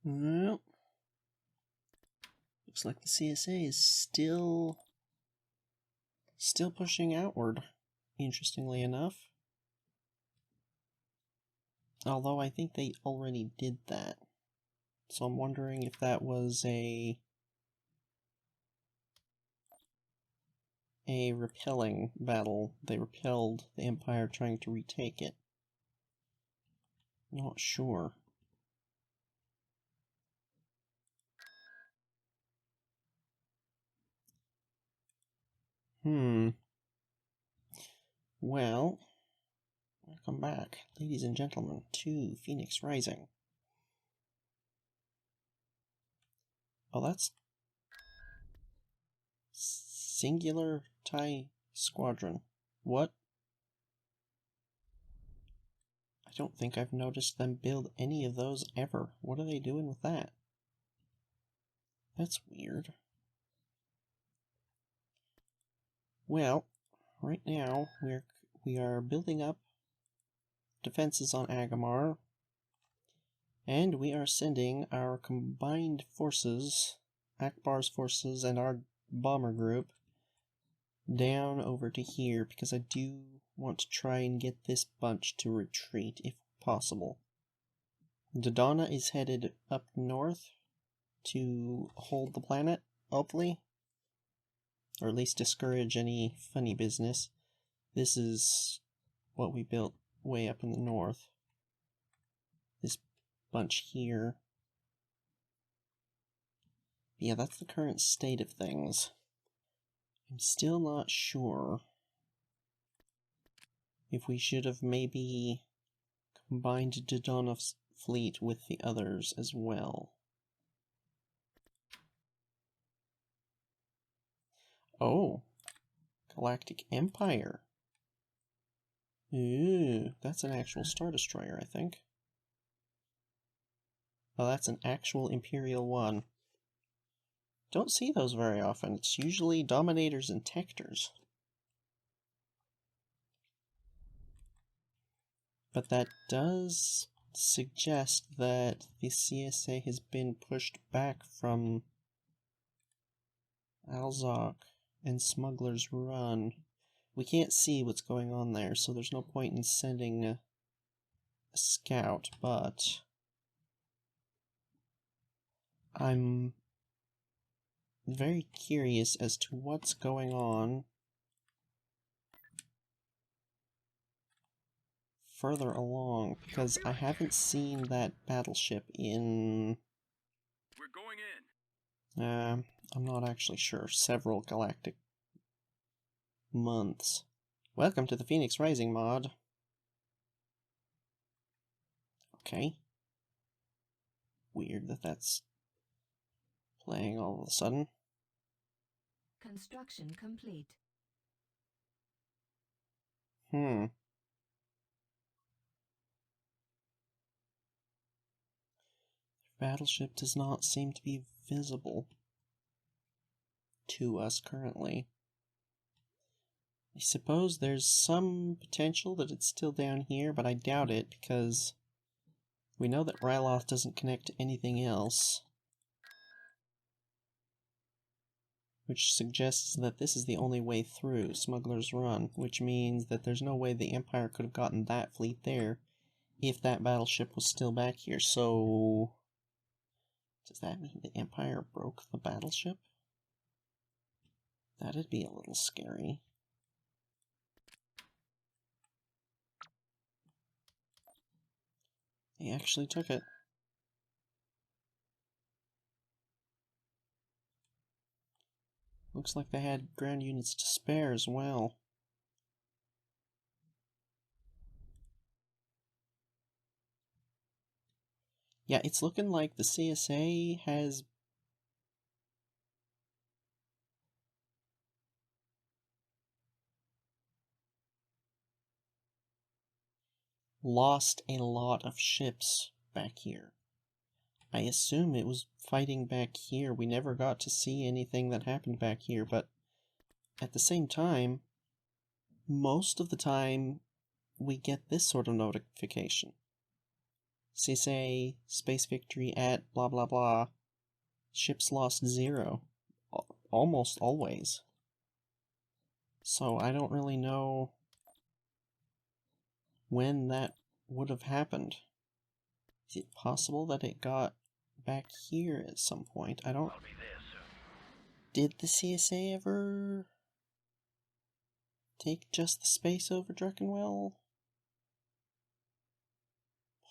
Well, looks like the CSA is still pushing outward, interestingly enough. Although I think they already did that. So I'm wondering if that was a repelling battle. They repelled the Empire trying to retake it. Not sure. Well, welcome back, ladies and gentlemen, to Phoenix Rising. Oh, that's Singular TIE Squadron. What? I don't think I've noticed them build any of those ever. What are they doing with that? That's weird. Well, right now we are building up defenses on Agamar, and we are sending our combined forces, Akbar's forces and our bomber group, down over to here because I do want to try and get this bunch to retreat if possible. Dodonna is headed up north to hold the planet, hopefully. Or at least discourage any funny business. This is what we built way up in the north. This bunch here. Yeah, that's the current state of things. I'm still not sure if we should have maybe combined Dodonna's fleet with the others as well. Oh, Galactic Empire. Ooh, that's an actual Star Destroyer, I think. Oh, that's an actual Imperial one. Don't see those very often. It's usually Dominators and Tectors. But that does suggest that the CSA has been pushed back from Alzok and Smuggler's Run. We can't see what's going on there, so there's no point in sending a scout, but I'm very curious as to what's going on further along, because I haven't seen that battleship in... We're going in. I'm not actually sure. Several galactic months. Welcome to the Phoenix Rising mod. Okay. Weird that that's playing all of a sudden. Construction complete. Battleship does not seem to be visible to us currently. I suppose there's some potential that it's still down here, but I doubt it because we know that Ryloth doesn't connect to anything else, which suggests that this is the only way through Smuggler's Run, which means that there's no way the Empire could have gotten that fleet there if that battleship was still back here. So does that mean the Empire broke the battleship? That'd be a little scary. They actually took it. Looks like they had ground units to spare as well. Yeah, it's looking like the CSA has lost a lot of ships back here. I assume it was fighting back here. We never got to see anything that happened back here, but at the same time, most of the time we get this sort of notification. CSA, space victory at blah blah blah. Ships lost 0. Almost always. So I don't really know when that would have happened. Is it possible that it got back here at some point? I don't... Did the CSA ever take just the space over Dreckenwell?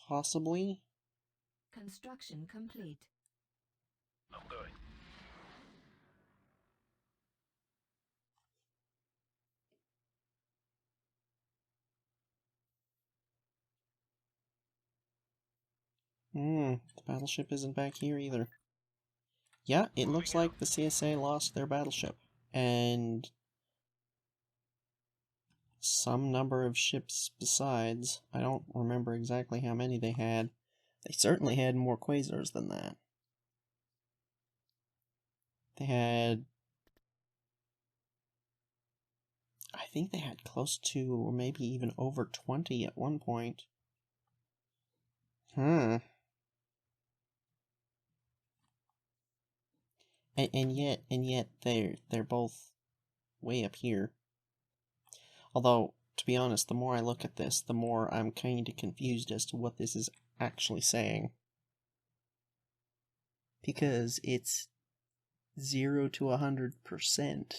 Possibly. Construction complete. I'm good. The battleship isn't back here either. Yeah, it looks like the CSA lost their battleship. And some number of ships besides. I don't remember exactly how many they had. They certainly had more quasars than that. They had... I think they had close to, or maybe even over 20 at one point. And yet they're both way up here. Although, to be honest, the more I look at this, the more I'm kind of confused as to what this is actually saying. Because it's 0 to 100%.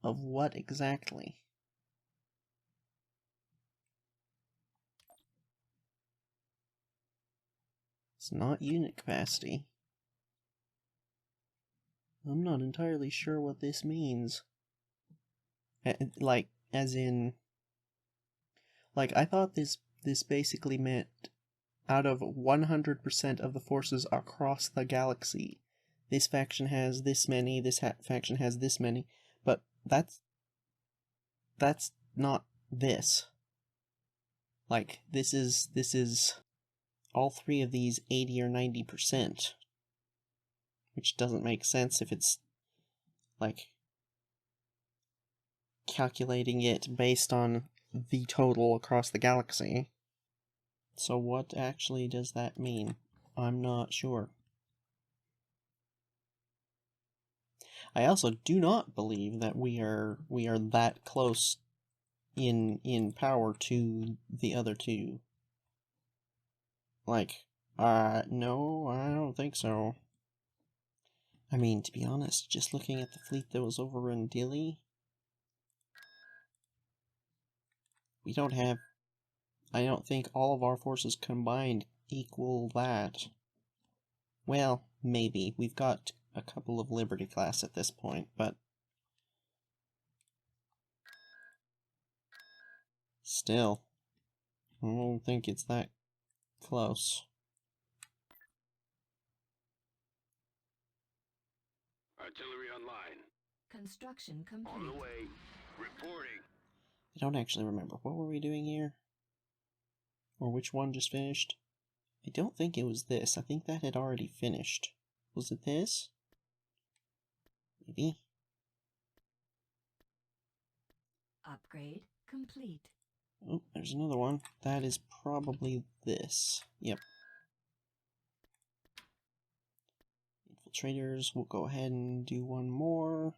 Of what exactly? It's not unit capacity. I'm not entirely sure what this means. Like, as in... Like, I thought this basically meant out of 100% of the forces across the galaxy, this faction has this many, this faction has this many, but that's not this. Like, this is all 3 of these 80 or 90%, which doesn't make sense if it's, like, calculating it based on the total across the galaxy. So what actually does that mean? I'm not sure. I also do not believe that we are that close in power to the other two. Like, no, I don't think so. I mean, to be honest, just looking at the fleet that was over in Dili, we don't have... I don't think all of our forces combined equal that. Well, maybe. We've got a couple of Liberty class at this point, but... Still, I don't think it's that close. Artillery online. Construction complete. On the way. Reporting. I don't actually remember. What were we doing here? Or which one just finished? I don't think it was this. I think that had already finished. Was it this? Maybe. Upgrade complete. Oh, there's another one. That is probably this. Yep. Infiltrators. We'll go ahead and do one more.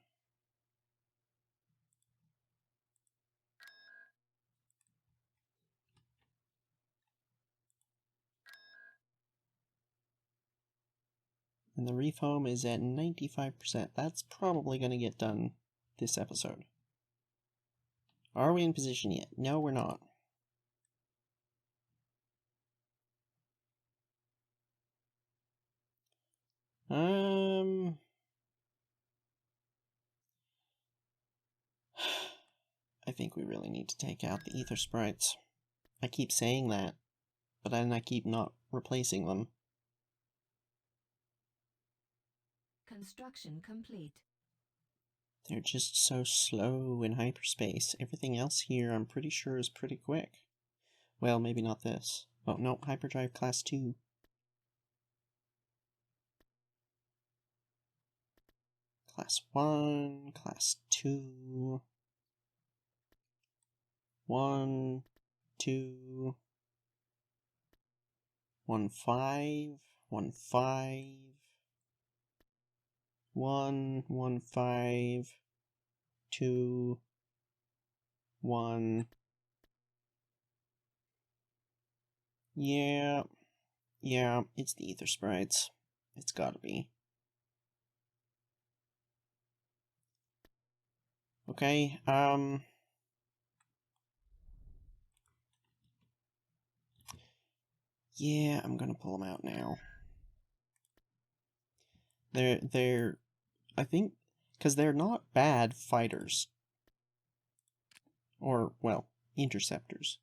And the reef home is at 95%. That's probably going to get done this episode. Are we in position yet? No, we're not. I think we really need to take out the ether sprites. I keep saying that, but then I keep not replacing them. Construction complete. They're just so slow in hyperspace. Everything else here I'm pretty sure is pretty quick. Well, maybe not this. Oh, no, hyperdrive class 2. Class 1, class 2. 1, 2. 1 5 1 5 1 1 5 2 1. Yeah, it's the ether sprites. It's gotta be. Okay, yeah, I'm gonna pull them out now. They're, I think, because they're not bad fighters. Or, well, interceptors.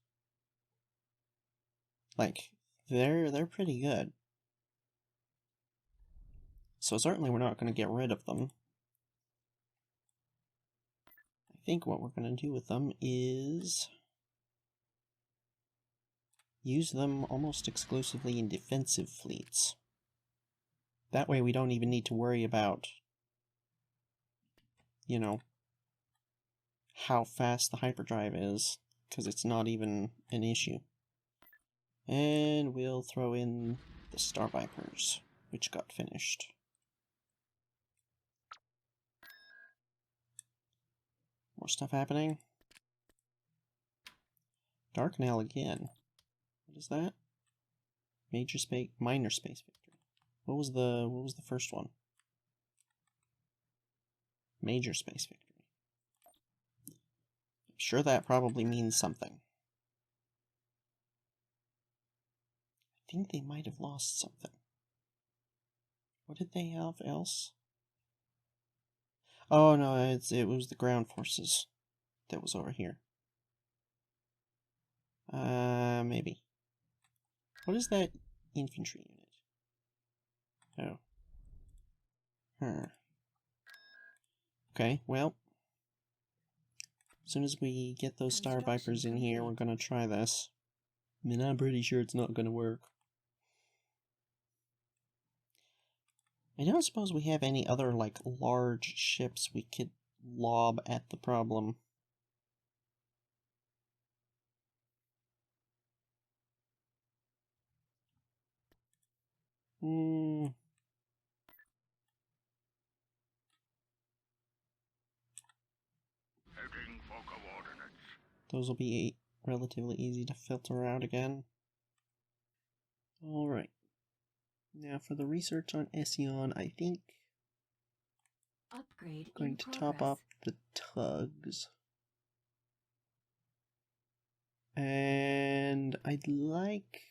Like, they're pretty good. So certainly we're not gonna get rid of them. I think what we're gonna do with them is use them almost exclusively in defensive fleets. That way we don't even need to worry about, you know, how fast the hyperdrive is, because it's not even an issue. And we'll throw in the Star Vipers, which got finished. More stuff happening. Darknell again. What is that? Minor space victory. What was the first one? Major space victory. I'm sure that probably means something. I think they might have lost something. What did they have else? Oh no, it was the ground forces that was over here. Maybe. What is that infantry unit? Oh. Okay, well. As soon as we get those Star Vipers in here, we're gonna try this. I mean, I'm pretty sure it's not gonna work. I don't suppose we have any other, like, large ships we could lob at the problem. Heading for coordinates. Those will be relatively easy to filter out again. Alright. Now for the research on Ession, I think Upgrade I'm going to top up the tugs. And I'd like...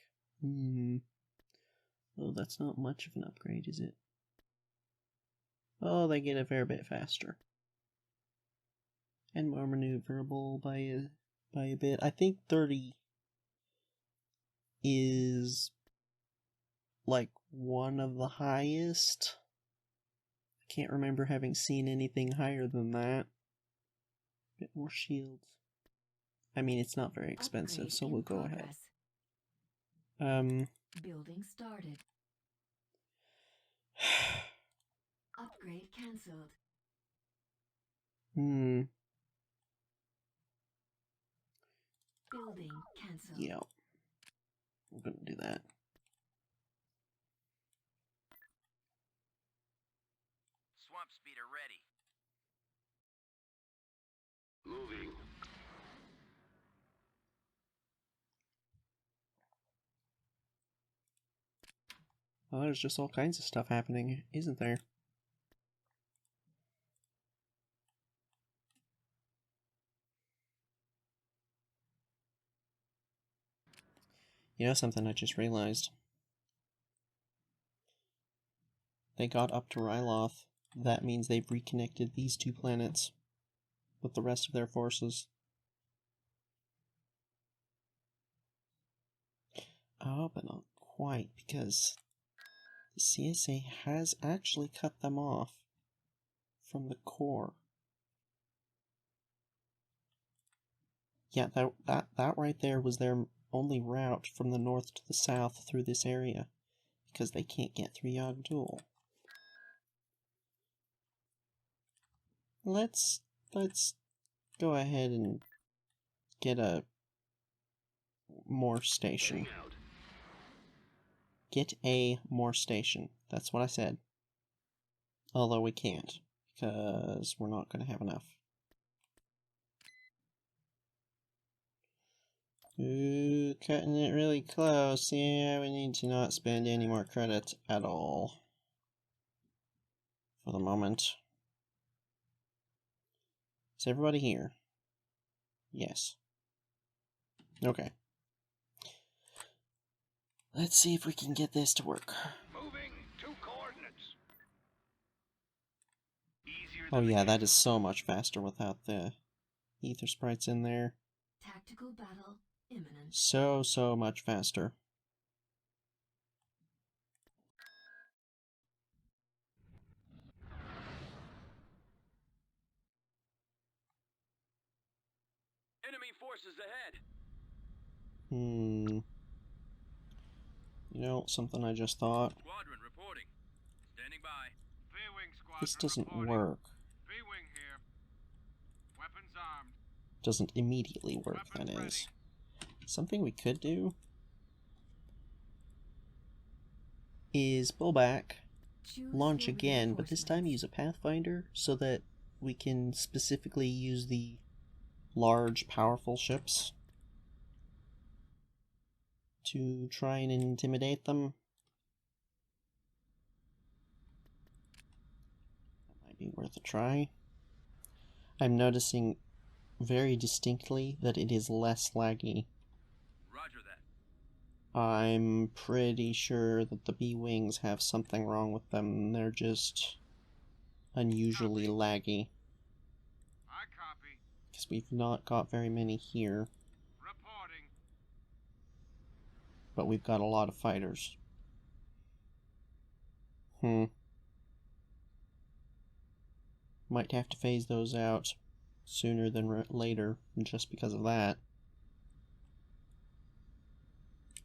Oh, that's not much of an upgrade, is it? Oh, they get a fair bit faster. And more maneuverable by a bit. I think 30 is like one of the highest. I can't remember having seen anything higher than that. A bit more shields. I mean, it's not very expensive, Upgrade so we'll go progress. ahead. Building started. Upgrade cancelled. Building cancelled. Yeah. We're gonna do that. Swamp speeder ready. Moving. Well, there's just all kinds of stuff happening, isn't there? You know something I just realized? They got up to Ryloth. That means they've reconnected these two planets with the rest of their forces. Oh, but not quite, because the CSA has actually cut them off from the core. Yeah, that right there was their only route from the north to the south through this area, because they can't get through Yagdul. Let's go ahead and get a more station. Get a more station. That's what I said. Although we can't, because we're not going to have enough. Ooh, cutting it really close. Yeah, we need to not spend any more credits at all. For the moment. Is everybody here? Yes. Okay. Let's see if we can get this to work. Moving to coordinates. Easier Oh than yeah, that is so much faster without the ether sprites in there. Tactical battle imminent. So much faster. enemy forces ahead. You know, something I just thought. Squadron reporting. Standing by. V-wing squadron This doesn't reporting. work. V-wing here. Weapons armed. Doesn't immediately work, that is. Something we could do is pull back, Choose launch your again, but this time reinforcements. use a Pathfinder so that we can specifically use the large, powerful ships to try and intimidate them. That might be worth a try. I'm noticing very distinctly that it is less laggy. Roger that. I'm pretty sure that the B-Wings have something wrong with them. They're just unusually laggy. I copy. Because we've not got very many here, Reporting. but we've got a lot of fighters. Might have to phase those out sooner than later, just because of that.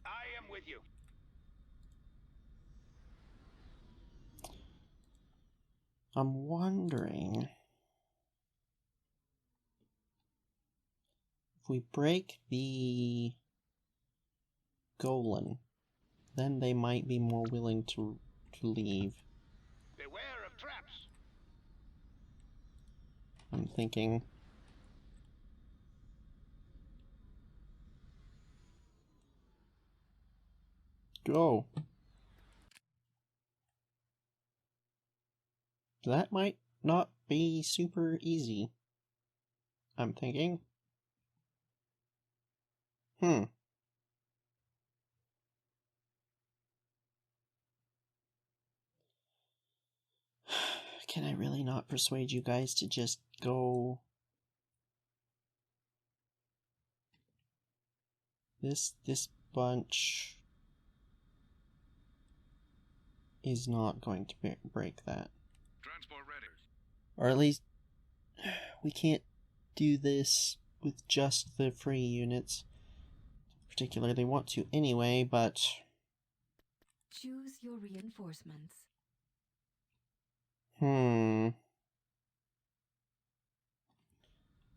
I am with you. I'm wondering if we break the Golan, then they might be more willing to leave. Beware of traps. I'm thinking. Go. That might not be super easy. I'm thinking. Can I really not persuade you guys to just go? This bunch is not going to break that. Transport ready. Or at least, we can't do this with just the free units. Particularly, they want to anyway, but... Choose your reinforcements.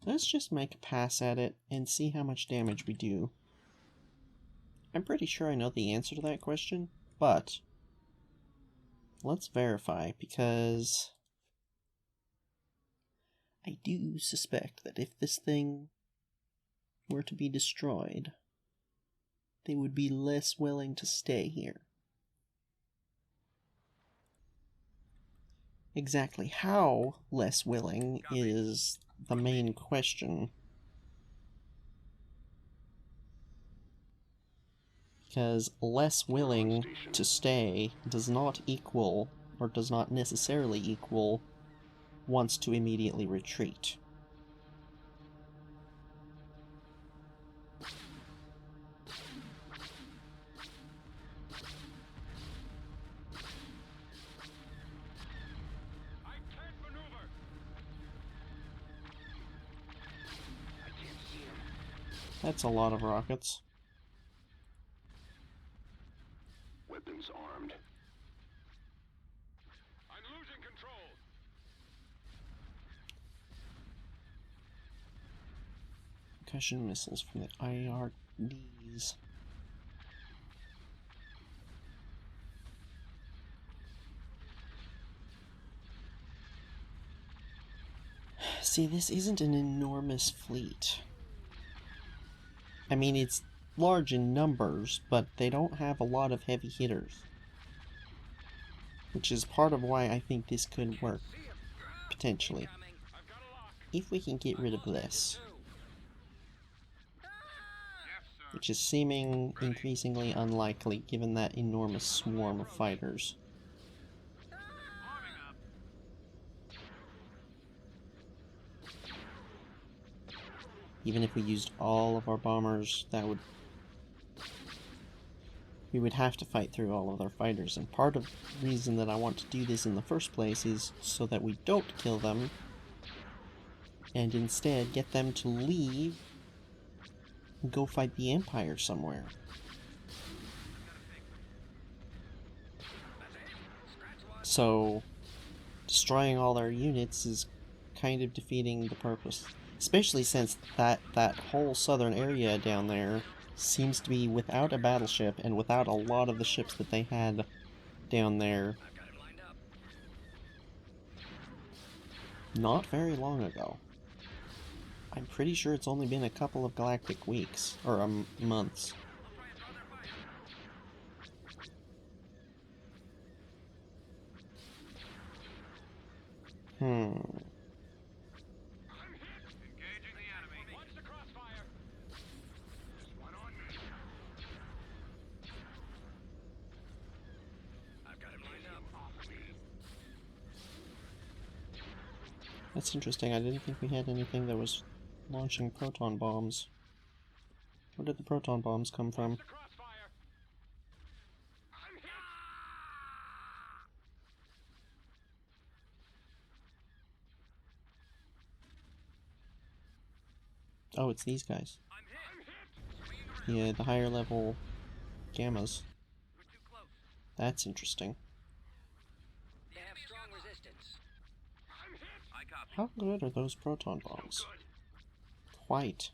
Let's just make a pass at it and see how much damage we do. I'm pretty sure I know the answer to that question, but... let's verify, because... I do suspect that if this thing were to be destroyed, they would be less willing to stay here. Exactly how less willing is the main question. Because less willing to stay does not equal, or does not necessarily equal, wants to immediately retreat. I can't maneuver. I can't see him. That's a lot of rockets. Weapons armed. I'm losing control. Concussion missiles from the IRDs. See, this isn't an enormous fleet. I mean, it's large in numbers, but they don't have a lot of heavy hitters. Which is part of why I think this could work, potentially. If we can get rid of this. Which is seeming increasingly unlikely, given that enormous swarm of fighters. Even if we used all of our bombers, we would have to fight through all of their fighters, and part of the reason that I want to do this in the first place is so that we don't kill them, and instead get them to leave and go fight the Empire somewhere. So, destroying all their units is kind of defeating the purpose. Especially since that whole southern area down there seems to be without a battleship and without a lot of the ships that they had down there not very long ago. I'm pretty sure it's only been a couple of galactic weeks, or months. That's interesting. I didn't think we had anything that was launching proton bombs. Where did the proton bombs come from? Oh, it's these guys. Yeah, the higher level gammas. That's interesting. How good are those proton bombs? Quite.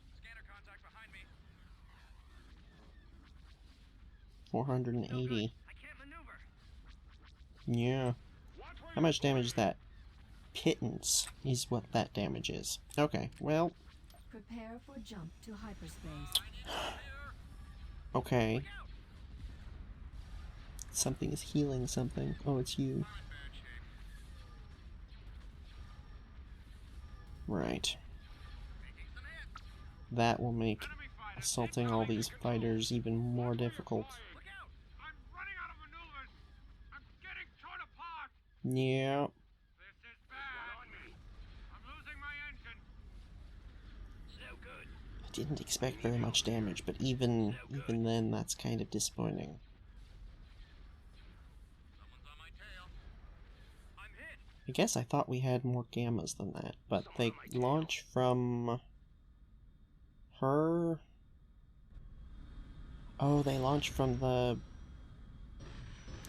480. Yeah. How much damage is that? Pittance is what that damage is. Okay, well. Prepare for jump to hyperspace. Okay. Something is healing something. Oh, it's you. Right. That will make assaulting all these fighters even more difficult. Yeah. I didn't expect very much damage, but even then, that's kind of disappointing. I guess I thought we had more gammas than that, but they launch from her. Oh, they launch from the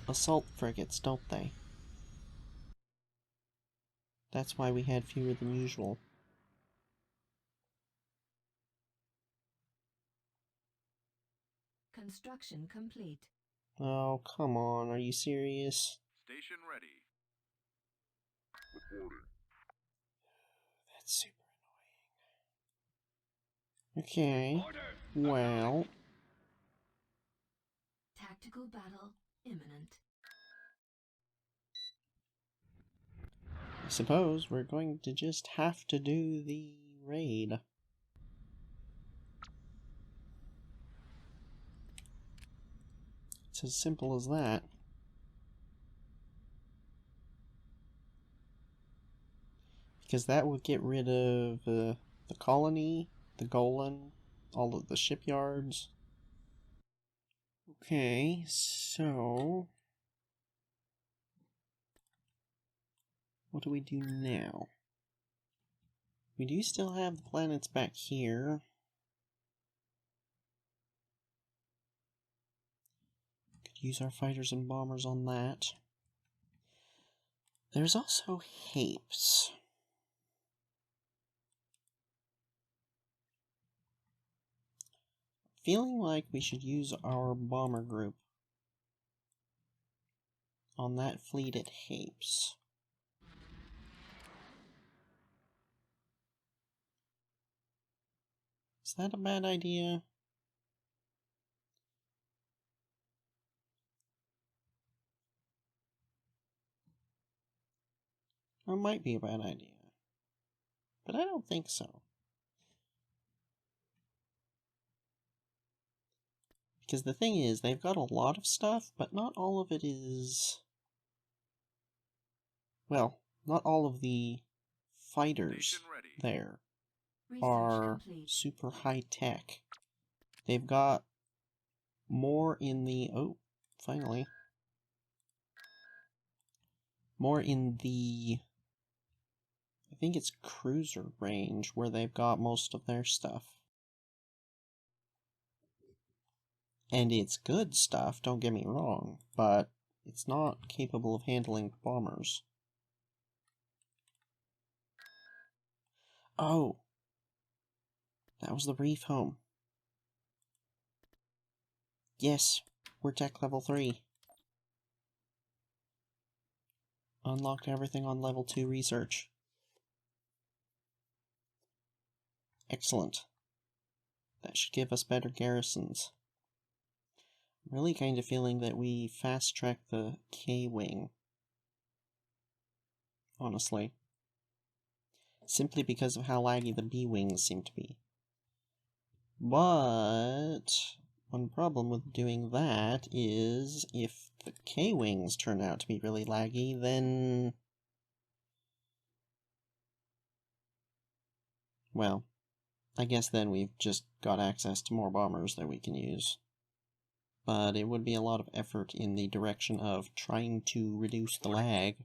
assault frigates, don't they? That's why we had fewer than usual. Construction complete. Oh, come on, are you serious? Station ready. Reporting. That's super annoying. Okay, well... Tactical battle imminent. I suppose we're going to just have to do the raid. It's as simple as that. Because that would get rid of the colony, the Golan, all of the shipyards. Okay, so... what do we do now? We do still have the planets back here. Could use our fighters and bombers on that. There's also Hapes. Feeling like we should use our bomber group on that fleet at Hapes. that a bad idea? Or it might be a bad idea. But I don't think so. Because the thing is, they've got a lot of stuff, but not all of it is... Well, not all of the fighters there are super high-tech. They've got more in the... Oh, finally. More in the... I think it's cruiser range where they've got most of their stuff. And it's good stuff, don't get me wrong, but it's not capable of handling bombers. Oh! That was the reef home. Yes, we're tech level 3. Unlocked everything on level 2 research. Excellent. That should give us better garrisons. I'm really kind of feeling that we fast-track the K-Wing. Honestly. Simply because of how laggy the B-Wings seem to be. But one problem with doing that is if the K-Wings turn out to be really laggy, then... Well, I guess then we've just got access to more bombers that we can use. But it would be a lot of effort in the direction of trying to reduce the lag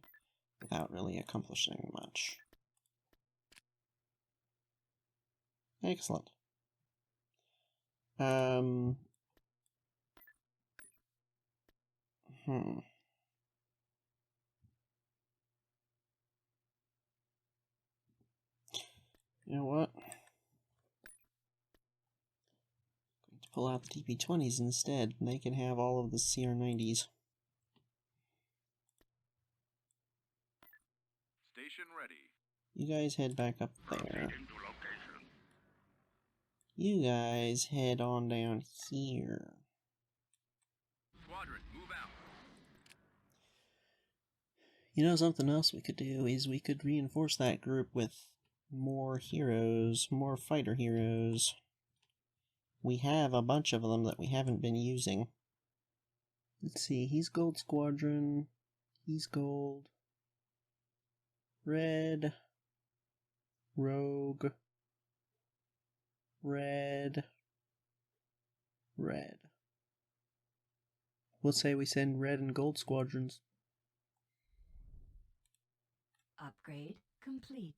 without really accomplishing much. Excellent. You know what? I'm going to pull out the DP-20s instead, and they can have all of the CR-90s. Station ready. You guys head back up there. You guys head on down here. Squadron, move out. You know, something else we could do is we could reinforce that group with more heroes, more fighter heroes. We have a bunch of them that we haven't been using. Let's see, he's Gold Squadron, he's Gold. Red. Rogue. Red. Red. We'll say we send Red and Gold Squadrons. Upgrade complete.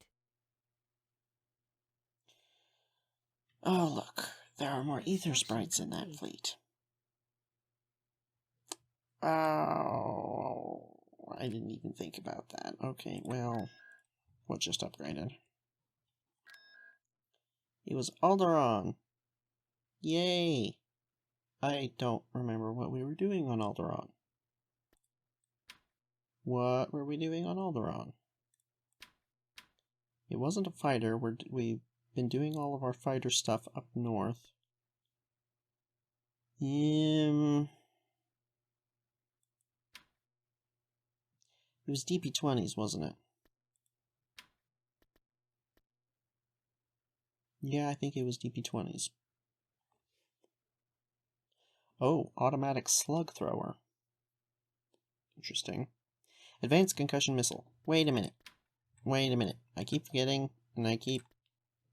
Oh, look. There are more ether sprites in that fleet. Oh, I didn't even think about that. Okay, well, what just upgraded? It was Alderaan. Yay! I don't remember what we were doing on Alderaan. What were we doing on Alderaan? It wasn't a fighter. We've been doing all of our fighter stuff up north. It was DP-20s, wasn't it? Yeah, I think it was DP-20s. Oh, automatic slug thrower. Interesting. Advanced concussion missile. Wait a minute. Wait a minute. I keep forgetting, and I keep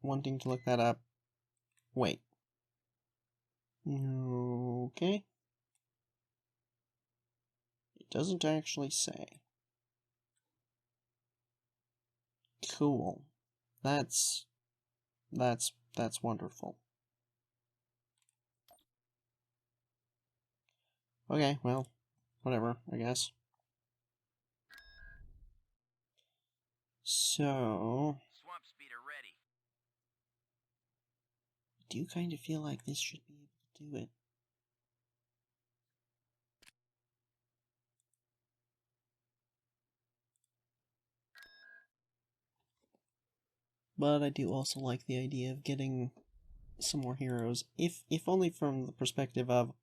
wanting to look that up. Wait. Okay. It doesn't actually say. Cool. That's wonderful. Okay, well, whatever, I guess. So... Swamp speeder ready. I do kind of feel like this should be able to do it. But I do also like the idea of getting some more heroes, if only from the perspective of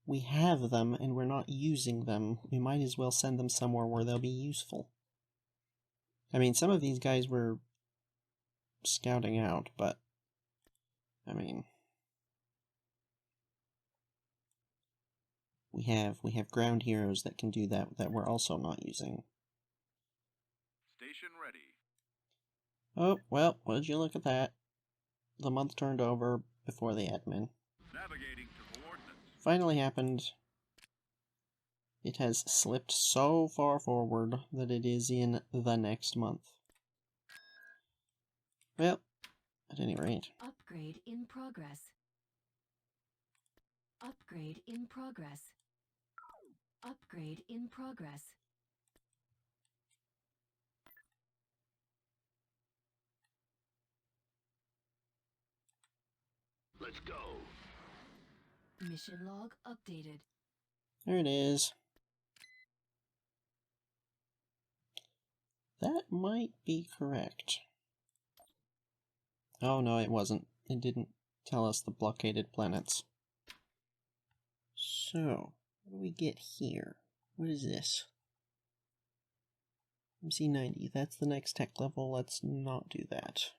we have them and we're not using them. We might as well send them somewhere where they'll be useful. I mean, some of these guys were scouting out, but I mean, we have ground heroes that can do that we're also not using. Station ready. Oh, well, would you look at that? The month turned over before the admin. Navigating to coordinates. Finally happened. It has slipped so far forward that it is in the next month. Well, at any rate. Upgrade in progress. Upgrade in progress. Upgrade in progress. Let's go. Mission log updated. There it is. That might be correct. Oh no, it wasn't. It didn't tell us the blockaded planets. So, what do we get here? What is this? MC90, that's the next tech level. Let's not do that.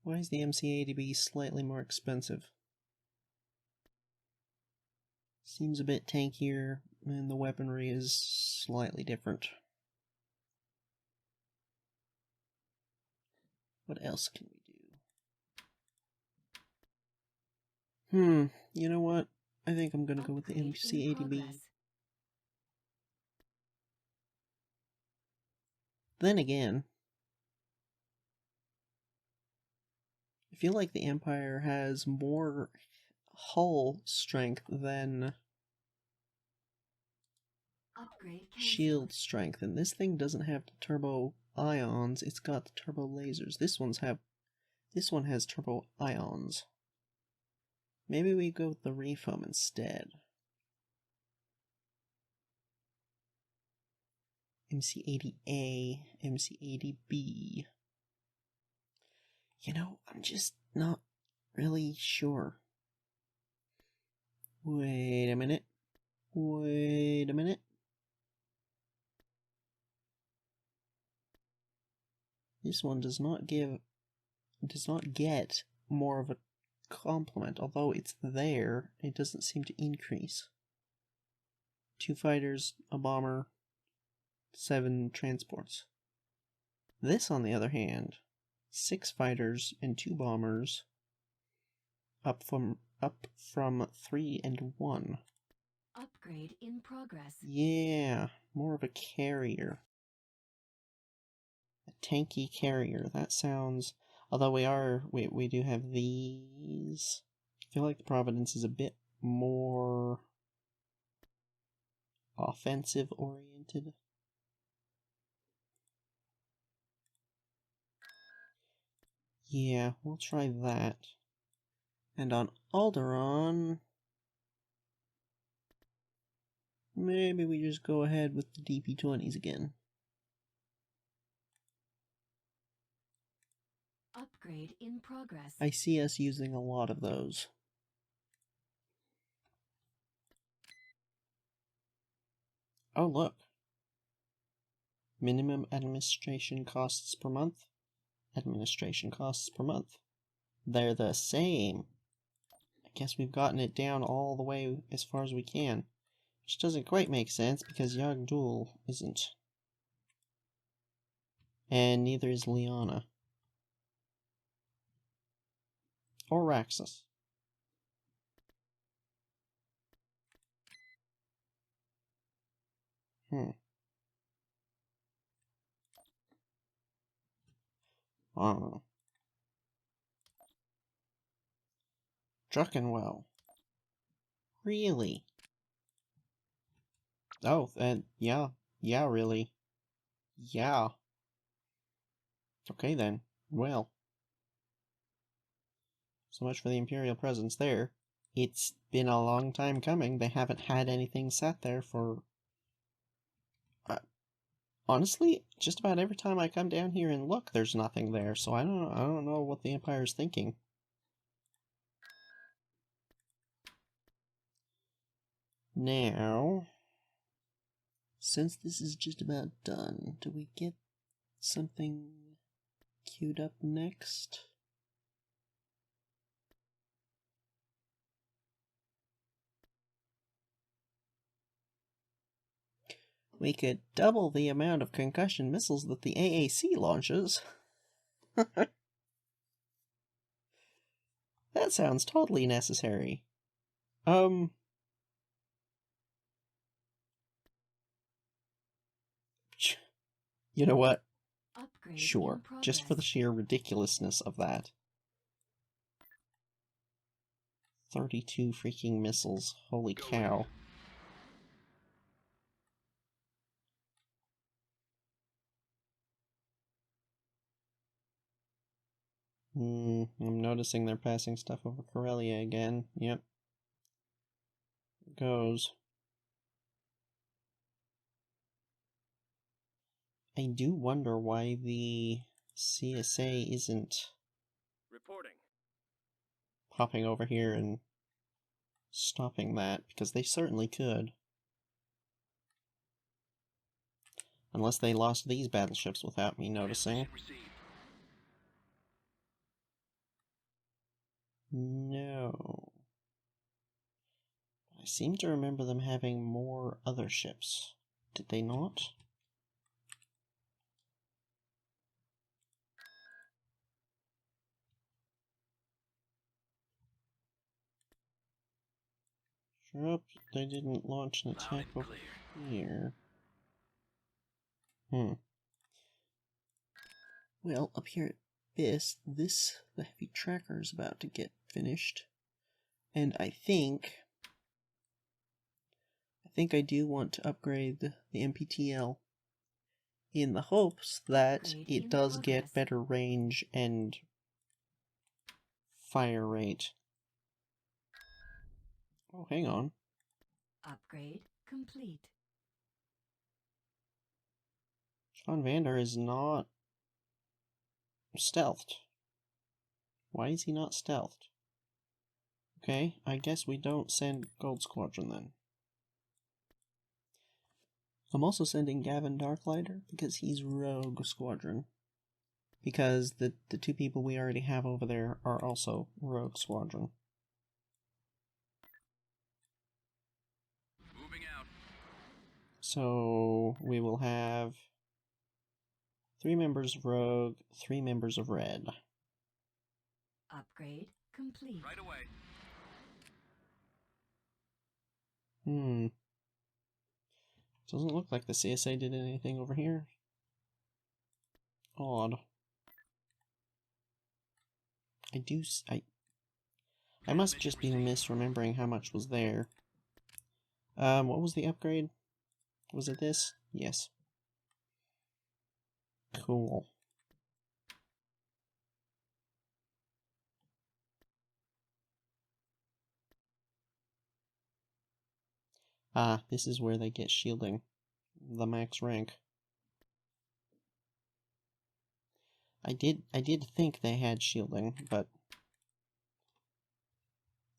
Why is the MC80B slightly more expensive? Seems a bit tankier, and the weaponry is slightly different. What else can we do? You know what? I think I'm gonna go with the MC80B. Then again, I feel like the Empire has more hull strength than shield strength, and this thing doesn't have the turbo ions, it's got the turbo lasers. This one has turbo ions. Maybe we go with the Reform instead. MC80A, MC80B. You know, I'm just not really sure. Wait a minute. Wait a minute. This one does not get more of a complement, although it's there, it doesn't seem to increase. 2 fighters, a bomber, 7 transports. This, on the other hand, 6 fighters and 2 bombers, up from 3 and 1. Upgrade in progress. Yeah, more of a carrier. A tanky carrier. That sounds. Although we do have these. I feel like the Providence is a bit more offensive oriented. Yeah, we'll try that. And on Alderaan, maybe we just go ahead with the DP-20s again. Upgrade in progress. I see us using a lot of those. Oh, look. Minimum administration costs per month. Administration costs per month. They're the same. I guess we've gotten it down all the way as far as we can. Which doesn't quite make sense because Yagdul isn't. And neither is Liana. Or Raxus. I don't know. Druckenwell. Really? Oh, and yeah. Yeah, really. Yeah. Okay then. Well. So much for the Imperial presence there. it's been a long time coming. They haven't had anything sat there for... honestly, just about every time I come down here and look, there's nothing there, so I don't know what the Empire's thinking. Now, since this is just about done, do we get something queued up next? We could double the amount of concussion missiles that the AAC launches. That sounds totally necessary. You know what? Upgrade Sure, in just for the progress. sheer ridiculousness of that. 32 freaking missiles. Holy cow. I'm noticing they're passing stuff over Corellia again. Yep. Goes. I do wonder why the CSA isn't Reporting. popping over here and stopping that, because they certainly could. Unless they lost these battleships without me noticing. Transmission received. No. I seem to remember them having more other ships. Did they not? Sure, they didn't launch an Loud attack and over clear. here. Well, up here at BIS, the heavy tracker is about to get finished. And I think I do want to upgrade the MPTL in the hopes that Upgrade it in does get progress. better range and fire rate. Oh, hang on. Upgrade complete. John Vander is not stealthed. Why is he not stealthed? Okay, I guess we don't send Gold Squadron then. I'm also sending Gavin Darklighter because he's Rogue Squadron. Because the two people we already have over there are also Rogue Squadron. Moving out. So we will have 3 members of Rogue, 3 members of Red. Upgrade complete. Right away. Doesn't look like the CSA did anything over here. Odd. I must just be misremembering how much was there. What was the upgrade? Was it this? Yes. Cool. Ah, this is where they get shielding. The max rank. I did think they had shielding, but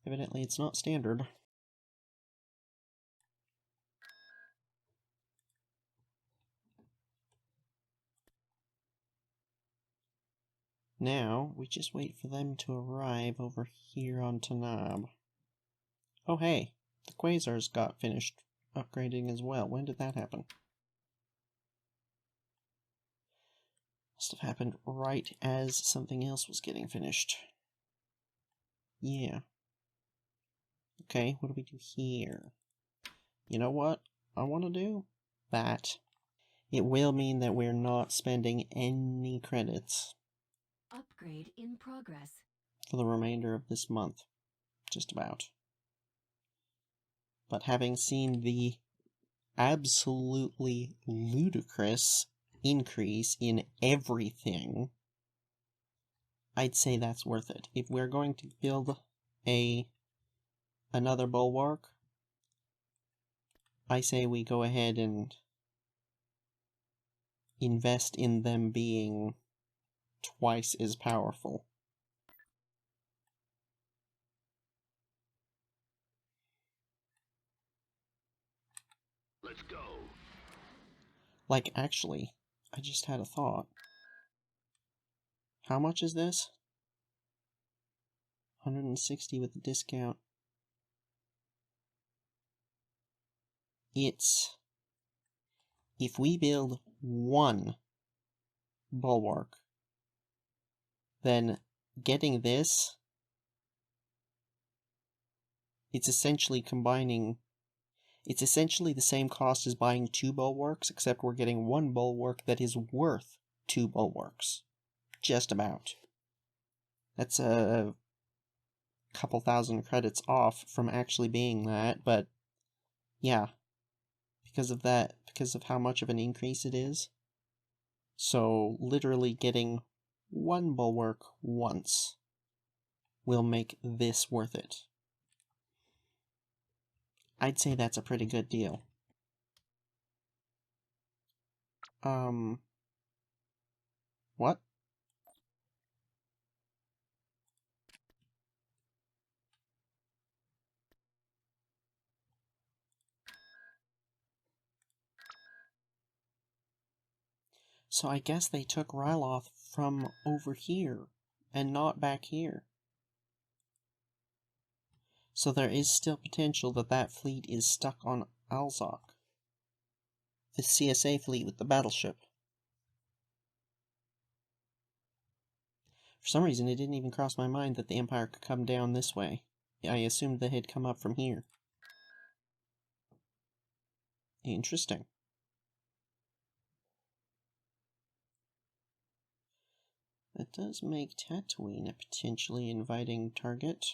evidently it's not standard. Now, we just wait for them to arrive over here on Tanab. Oh hey, the Quasars got finished upgrading as well. When did that happen? Must have happened right as something else was getting finished. Yeah. Okay, what do we do here? You know what I want to do? That. It will mean that we're not spending any credits Upgrade in progress. for the remainder of this month. Just about. But having seen the absolutely ludicrous increase in everything, I'd say that's worth it. If we're going to build a another bulwark, I say we go ahead and invest in them being twice as powerful. Let's go. Like, actually, I just had a thought. How much is this? 160 with the discount. It's... If we build one bulwark, then getting this, it's essentially combining... It's essentially the same cost as buying 2 bulwarks, except we're getting 1 bulwark that is worth 2 bulwarks. Just about. That's a couple thousand credits off from actually being that, but yeah, because of that, because of how much of an increase it is. So literally getting 1 bulwark once will make this worth it. I'd say that's a pretty good deal. What? So I guess they took Ryloth from over here, and not back here. So there is still potential that that fleet is stuck on Alzok. The CSA fleet with the battleship. For some reason, it didn't even cross my mind that the Empire could come down this way. I assumed they had come up from here. Interesting. That does make Tatooine a potentially inviting target.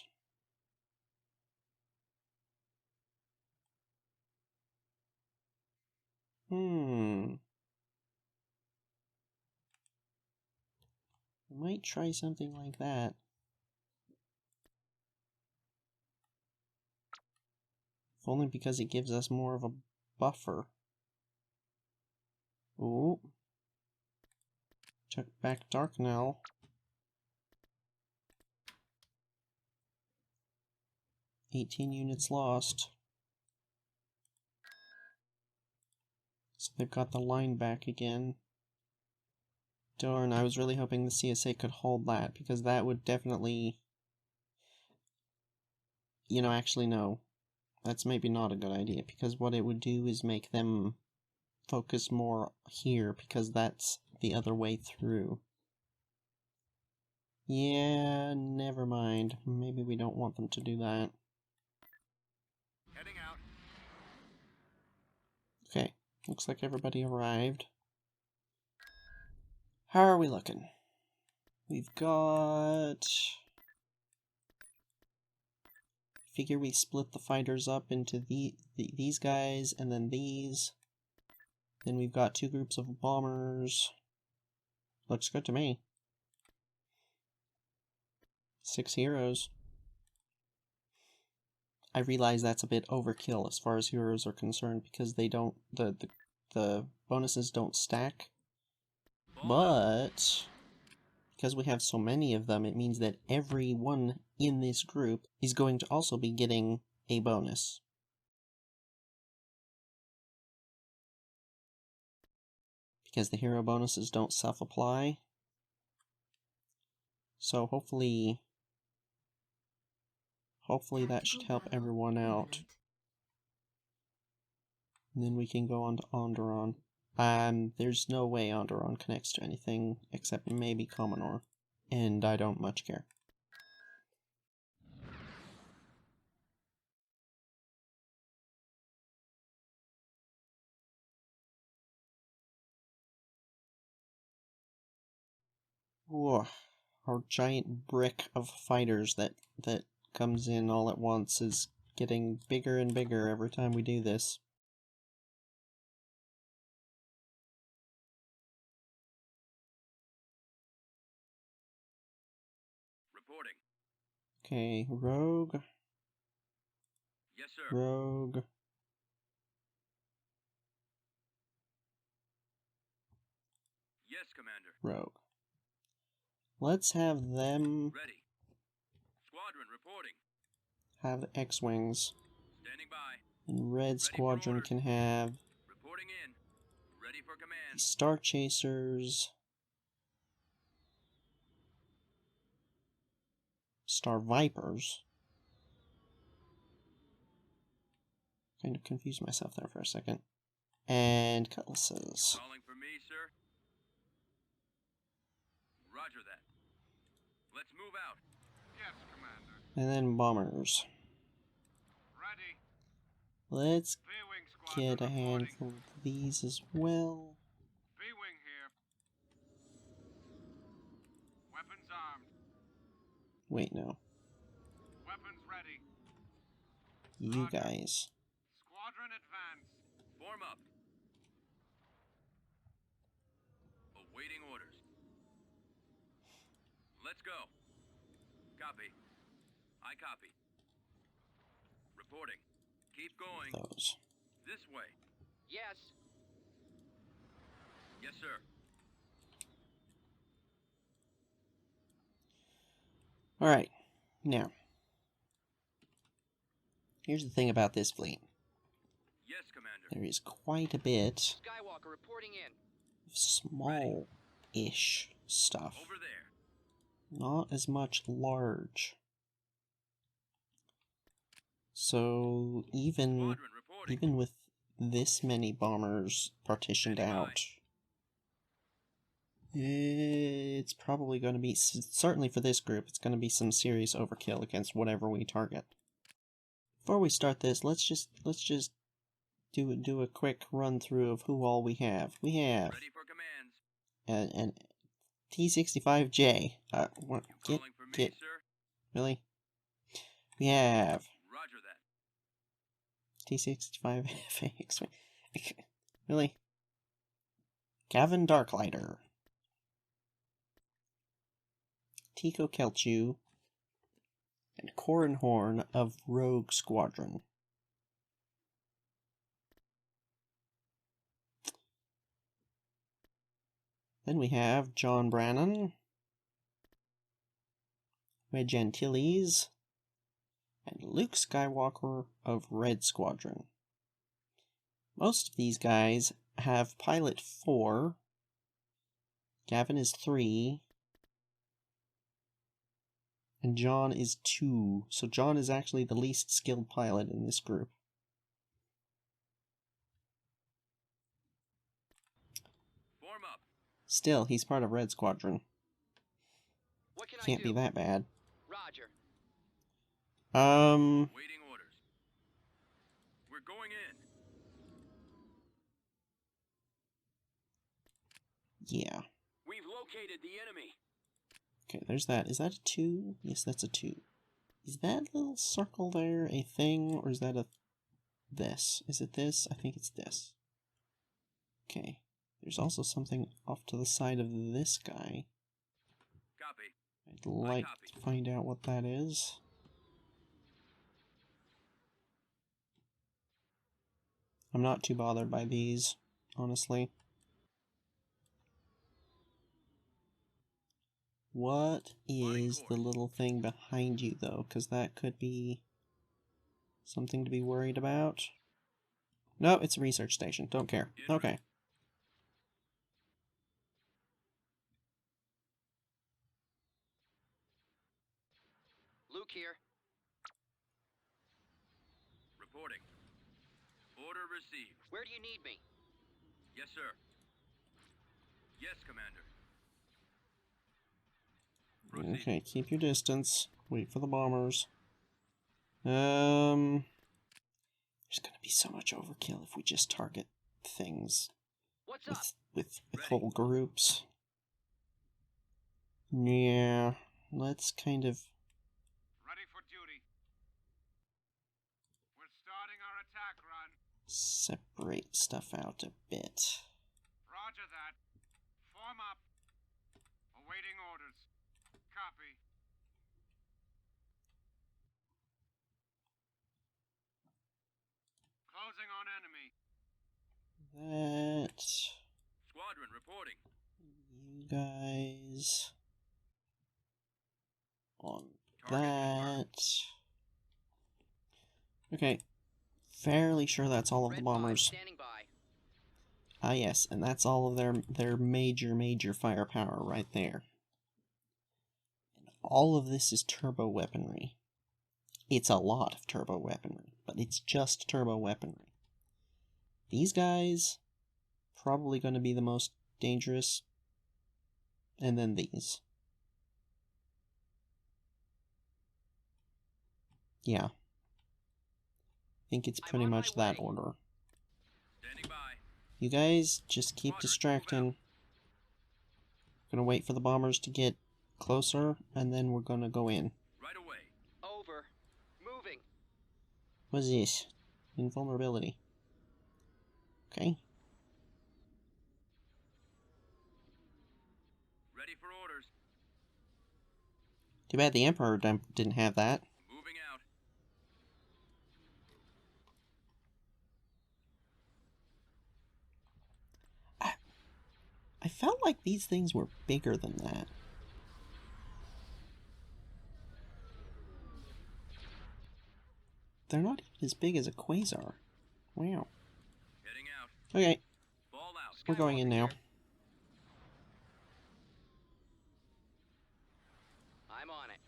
I might try something like that. If only because it gives us more of a buffer. Ooh. Took back Darknell. "18 units lost." So they've got the line back again. Darn, I was really hoping the CSA could hold that, because that would definitely... You know, actually no. That's maybe not a good idea, because what it would do is make them focus more here, because that's the other way through. Yeah, never mind. Maybe we don't want them to do that. Heading out. Okay, looks like everybody arrived. How are we looking? We've got... Figure we split the fighters up into these guys and then these. Then we've got 2 groups of bombers. Looks good to me. 6 heroes. I realize that's a bit overkill as far as heroes are concerned, because they don't... the bonuses don't stack. But because we have so many of them, it means that everyone in this group is going to also be getting a bonus. Because the hero bonuses don't self-apply. So hopefully that should help everyone out. And then we can go on to Onderon. There's no way Onderon connects to anything except maybe Commonor. And I don't much care. Whoa. Our giant brick of fighters that comes in all at once is getting bigger and bigger every time we do this. Reporting. Okay, Rogue. Yes, sir. Rogue. Yes, Commander. Rogue. Let's have them Ready. Squadron reporting. have the X-Wings. Standing by. And Red for Squadron orders. can have Reporting in. Ready for the command. Star Chasers. Star Vipers. Kind of confused myself there for a second. And Cutlasses. Calling for me, sir. Roger that. Let's move out. Yes, Commander. And then Bombers. Ready. Let's V-Wing Squadron get a reporting. handful of these as well. V-Wing here. Weapons armed. Wait, no. Weapons ready. You Roger. guys. Squadron advance. Form up. Awaiting orders. Let's go. Copy. I copy. Reporting. Keep going. Those. This way. Yes. Yes, sir. Alright. Now. Here's the thing about this fleet. Yes, Commander. There is quite a bit Skywalker reporting in. of small-ish stuff. Over there. Not as much large. So even Squadron reporting. even with this many bombers partitioned Standing by. out, it's probably going to be, certainly for this group, it's going to be some serious overkill against whatever we target. Before we start this, let's just do a quick run through of who all we have. We have Ready for commands. an T-65J. What? You calling for me, Get. sir? Really? We have Roger that. T-65 FX. Really? Gavin Darklighter. Tico Kelchu. And Corin Horn of Rogue Squadron. Then we have John Brannon, Wedge Antilles, and Luke Skywalker of Red Squadron. Most of these guys have Pilot 4, Gavin is 3, and John is 2. So John is actually the least skilled pilot in this group. Form up. Still, he's part of Red Squadron. What can Can't I be do? that bad. Roger. Waiting orders. We're going in. Yeah. We've located the enemy. Okay, there's that. Is that a 2? Yes, that's a 2. Is that little circle there a thing, or is that a this? Is it this? I think it's this. Okay. There's also something off to the side of this guy. Copy. I'd like copy. to find out what that is. I'm not too bothered by these, honestly. What is the little thing behind you, though? Because that could be something to be worried about. No, it's a research station. Don't care. Okay. Luke here. Reporting. Order received. Where do you need me? Yes, sir. Yes, Commander. Proceed. Okay, keep your distance. Wait for the bombers. There's gonna be so much overkill if we just target things What's up? with Ready. whole groups. Yeah, let's kind of Ready for duty. We're starting our attack run. separate stuff out a bit. Roger that. Form up. Awaiting orders. Copy. that. Squadron reporting. You guys on Target that. Okay. Fairly sure that's all of the Red 5 bombers. standing by. Ah yes, and that's all of their major firepower right there. And all of this is turbo weaponry. It's a lot of turbo weaponry, but it's just turbo weaponry. These guys, probably going to be the most dangerous, and then these. Yeah. I think it's pretty I'm on much my that way. order. Standing by. You guys just keep Squadron, distracting. Gonna wait for the bombers to get closer, and then we're gonna go in. Right away. Over. Moving. What's this? Invulnerability. Okay. Ready for orders. Too bad the Emperor didn't have that. Moving out. I felt like these things were bigger than that. They're not even as big as a quasar. Wow. Heading out. Okay, Ball out. we're going in now. I'm on it.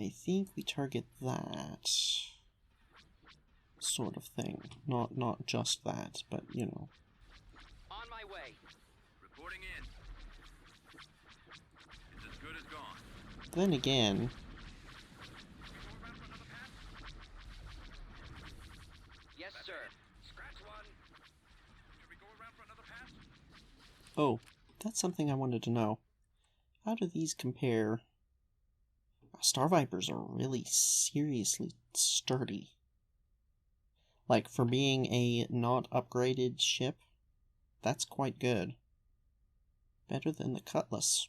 I think we target that sort of thing. Not just that, but you know. On my way. Reporting in. It's as good as gone. Then again, Yes, sir. Scratch one. Should we go around for another pass? oh, that's something I wanted to know. How do these compare? Star Vipers are really seriously sturdy. Like, for being a not upgraded ship, that's quite good. Better than the Cutlass.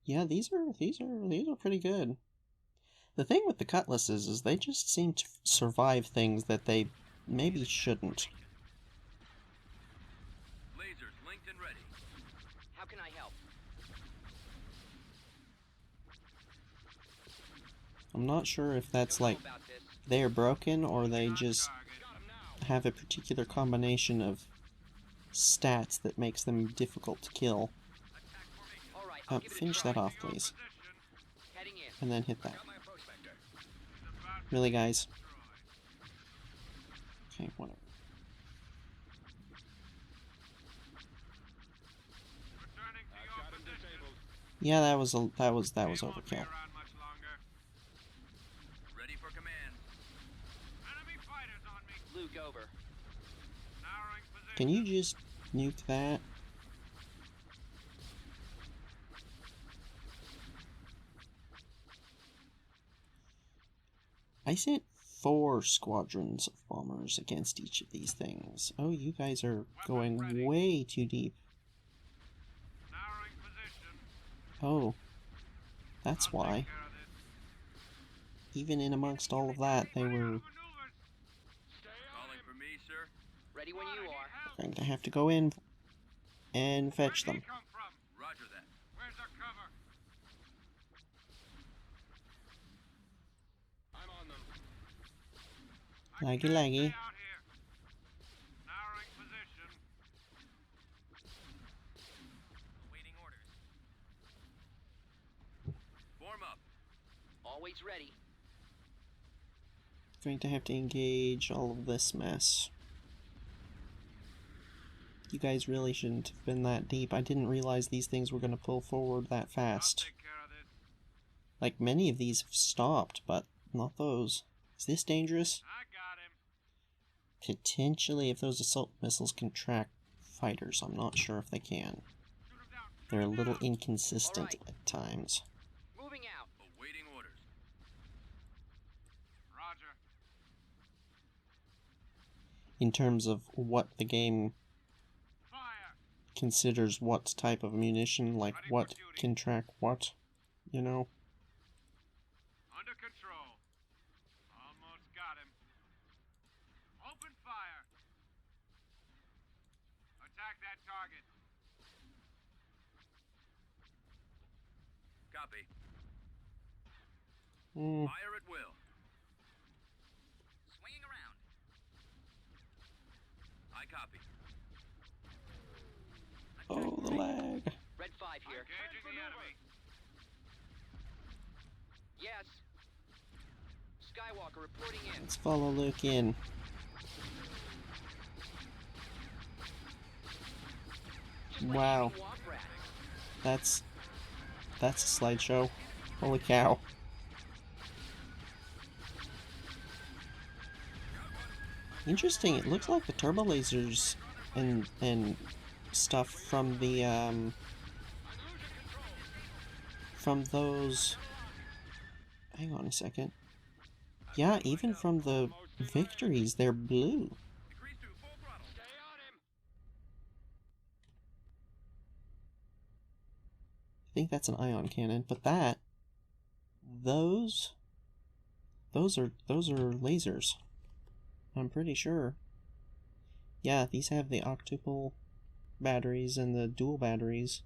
Yeah, these are pretty good. The thing with the Cutlasses is they just seem to survive things that they maybe shouldn't. Lasers linked and ready. How can I help? I'm not sure if that's Don't know like about this. they're broken or they just have a particular combination of stats that makes them difficult to kill. All right, I'll give it a Finish try. that off, please. Heading in. And then hit that. Got my approach vector. Really, guys? Okay, whatever. Returning to your position. Yeah, that was overkill. Ready for command. Enemy fighters on me. Luke, over. Narrowing position. Can you just nuke that? I sent 4 squadrons of bombers against each of these things. Oh, you guys are going way too deep. Narrowing position. Oh, that's why. Take care of this. Even in amongst all of that, they were Maneuvers. Calling for me, sir. Ready when you are. going to have to go in and fetch Where'd them. he come from? Roger that. Where's our cover? I'm on them. I Laggy, can't laggy. stay out here. Narrowing position. Waiting orders. Form up. Always ready. Going to have to engage all of this mess. You guys really shouldn't have been that deep. I didn't realize these things were going to pull forward that I'll fast. take care of this. Like, many of these have stopped, but not those. Is this dangerous? I got him. Potentially, if those assault missiles can track fighters. I'm not sure if they can. Shoot him down. They're a little inconsistent Alright. at times. Moving out. Awaiting orders. Roger. In terms of what the game Fire. considers what type of munition, like Ready for what duty. can track what, you know? Under control. Almost got him. Open fire. Attack that target. Copy. Hmm. Fire at will. Swinging around. I copy. Oh, the lag. Red 5 here. Engaging the enemy. Yes. Skywalker reporting in. Let's follow Luke in. Just like Wow. shooting womp rats. That's a slideshow. Holy cow. Interesting, it looks like the turbo lasers and stuff from the from those, hang on a second. Yeah, even from the victories, they're blue. Decrease to full throttle. Stay on him. I think that's an ion cannon, but those are lasers. I'm pretty sure. Yeah, these have the octuple batteries and the dual batteries.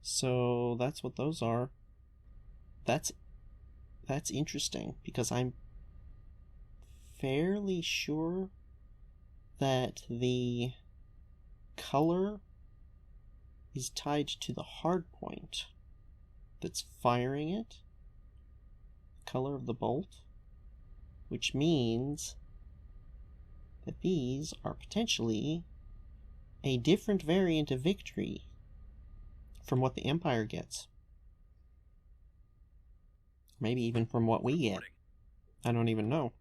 So that's what those are. That's interesting because I'm fairly sure that the color is tied to the hard point that's firing it. Color of the bolt, which means that these are potentially a different variant of victory from what the Empire gets. Maybe even from what we get. I don't even know.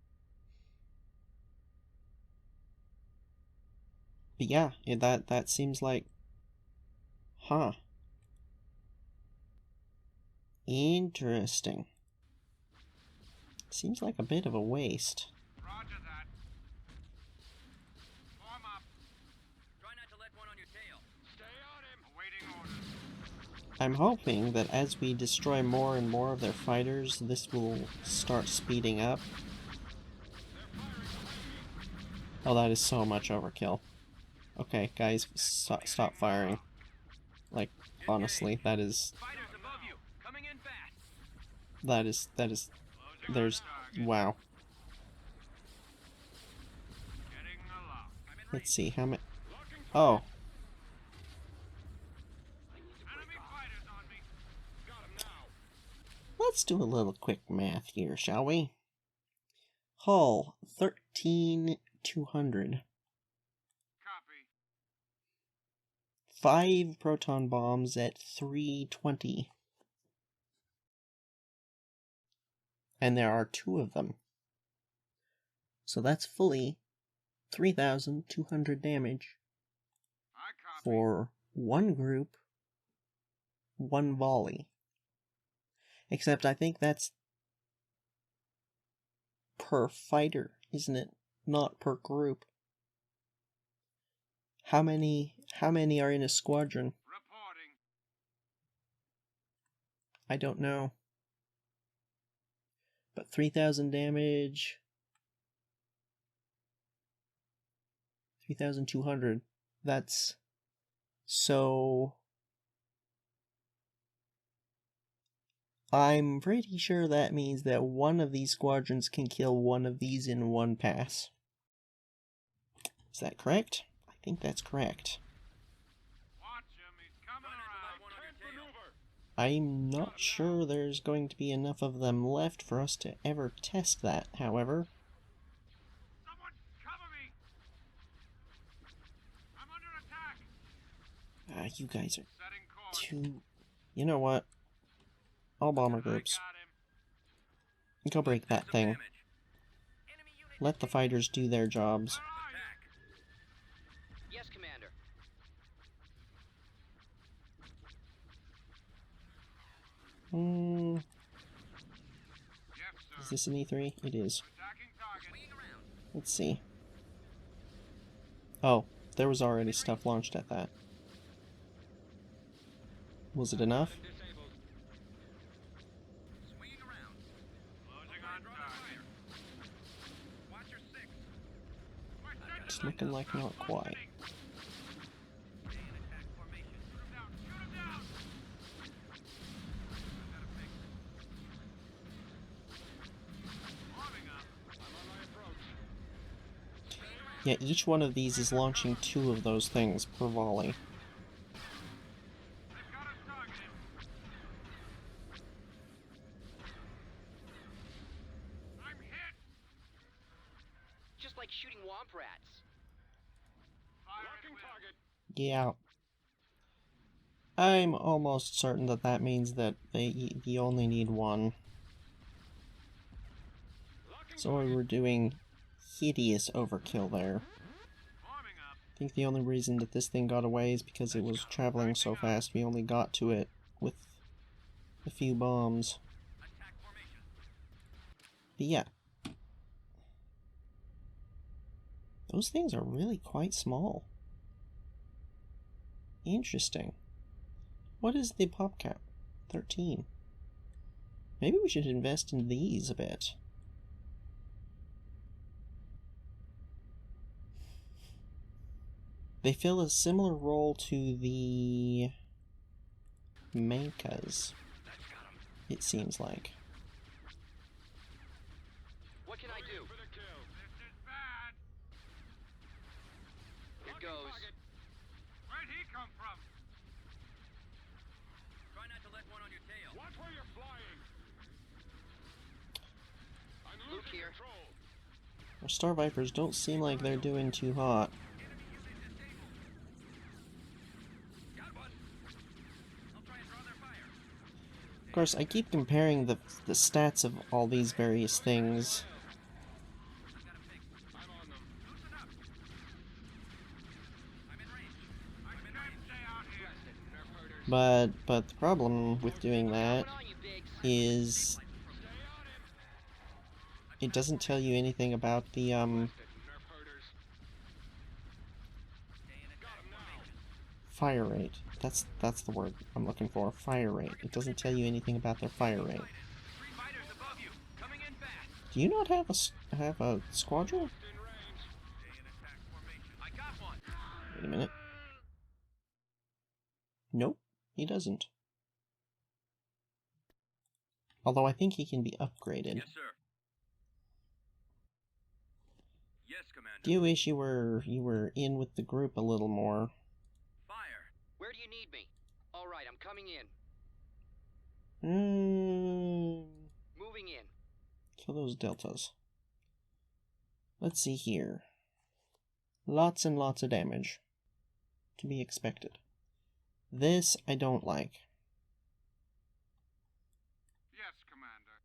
But yeah, that seems like... Huh. Interesting. Seems like a bit of a waste. Roger that. Form up. Try not to let one on your tail. Stay on him. Awaiting orders. I'm hoping that as we destroy more and more of their fighters, this will start speeding up. Oh, that is so much overkill. Okay, guys, stop firing. Like, honestly, that is... Fighters above you. Coming in fast. That is... There's... Wow. Getting a lock. Let's see, how many... Oh. Enemy fighters on me. Got him now. Let's do a little quick math here, shall we? Hull, 13,200. Copy. 5 proton bombs at 320. And there are 2 of them. So that's fully 3,200 damage I copy. for one group, one volley. Except I think that's per fighter, isn't it? Not per group. How many are in a squadron? Reporting. I don't know. But 3,000 damage. 3,200. That's so... I'm pretty sure that means that one of these squadrons can kill one of these in one pass. Is that correct? I think that's correct. Watch him. He's coming around. One on your tail. I'm not sure there's going to be enough of them left for us to ever test that, however. Someone cover me. I'm under attack. You guys are Setting course. too... You know what? All bomber I groups. got him. Go break that Some thing. damage. Enemy unit. Let the fighters do their jobs. Where are you? Attack. Yes, Commander. Hmm... Yes, sir. Is this an E3? It is. Attacking target. Swinging around. Let's see. Oh, there was already stuff launched at that. Was it enough? Disabled. Swinging around. Closing on target. Watch your 6. We're set It's looking like not quite. Stay in attack formation. Shoot him down! Shoot him down! Gotta fix it. Warming up. I'm on my approach. Yeah, each one of these is launching 2 of those things per volley. They've got us targeted. I'm hit! Just like shooting womp rats. Fire at will. Target. Yeah. I'm almost certain that that means that you only need 1. Locking So we're doing hideous overkill there. Warming up. I think the only reason that this thing got away is because it was traveling so fast we only got to it with a few bombs. Attack formation. But yeah. Those things are really quite small. Interesting. What is the pop cap? 13. Maybe we should invest in these a bit. They fill a similar role to the Mankas, it seems like. What can I do? For the kill. This is bad. Here Locking goes. target. Where'd he come from? Try not to let one on your tail. Watch where you're flying. I'm Luke losing here. control. Our Star Vipers don't seem like they're doing too hot. Enemy unit disabled. Got one. I'll try and draw their fire. Of course, I keep comparing the stats of all these various things, I've got a fix. I'm on them. Loosen up. I'm in range. I can't stay out here. Nerf herders. but the problem with doing that What's going on, you bigs? is Stay on him. it doesn't tell you anything about the Nerf herders. Stay in Got attack him now. formation. fire rate. That's the word I'm looking for. Fire rate. It doesn't tell you anything about their fire rate. 3 fighters above you. Coming in fast. Do you not have a squadron? In range. Stay in attack formation. I got one. Wait a minute. Nope, he doesn't. Although I think he can be upgraded. Yes, sir. Yes, Commander. Do you wish you were in with the group a little more? Fire. Where do you need me? All right, I'm coming in. Moving in. Kill those deltas. Let's see here. Lots and lots of damage. To be expected. This I don't like. Yes, Commander.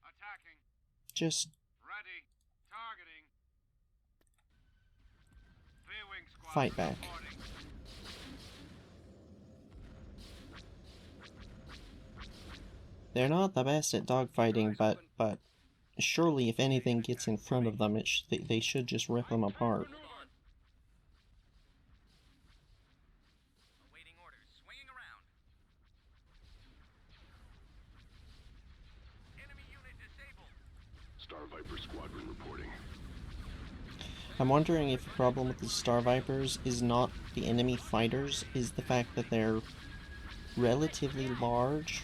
Attacking. Just Ready. Targeting. V-wing squad. fight back. reporting. They're not the best at dogfighting, but surely if anything gets in front of them, they should just rip them apart. Awaiting orders. Swinging around. Enemy unit disabled. Star Viper Squadron reporting. I'm wondering if the problem with the Star Vipers is not the enemy fighters, is the fact that they're relatively large,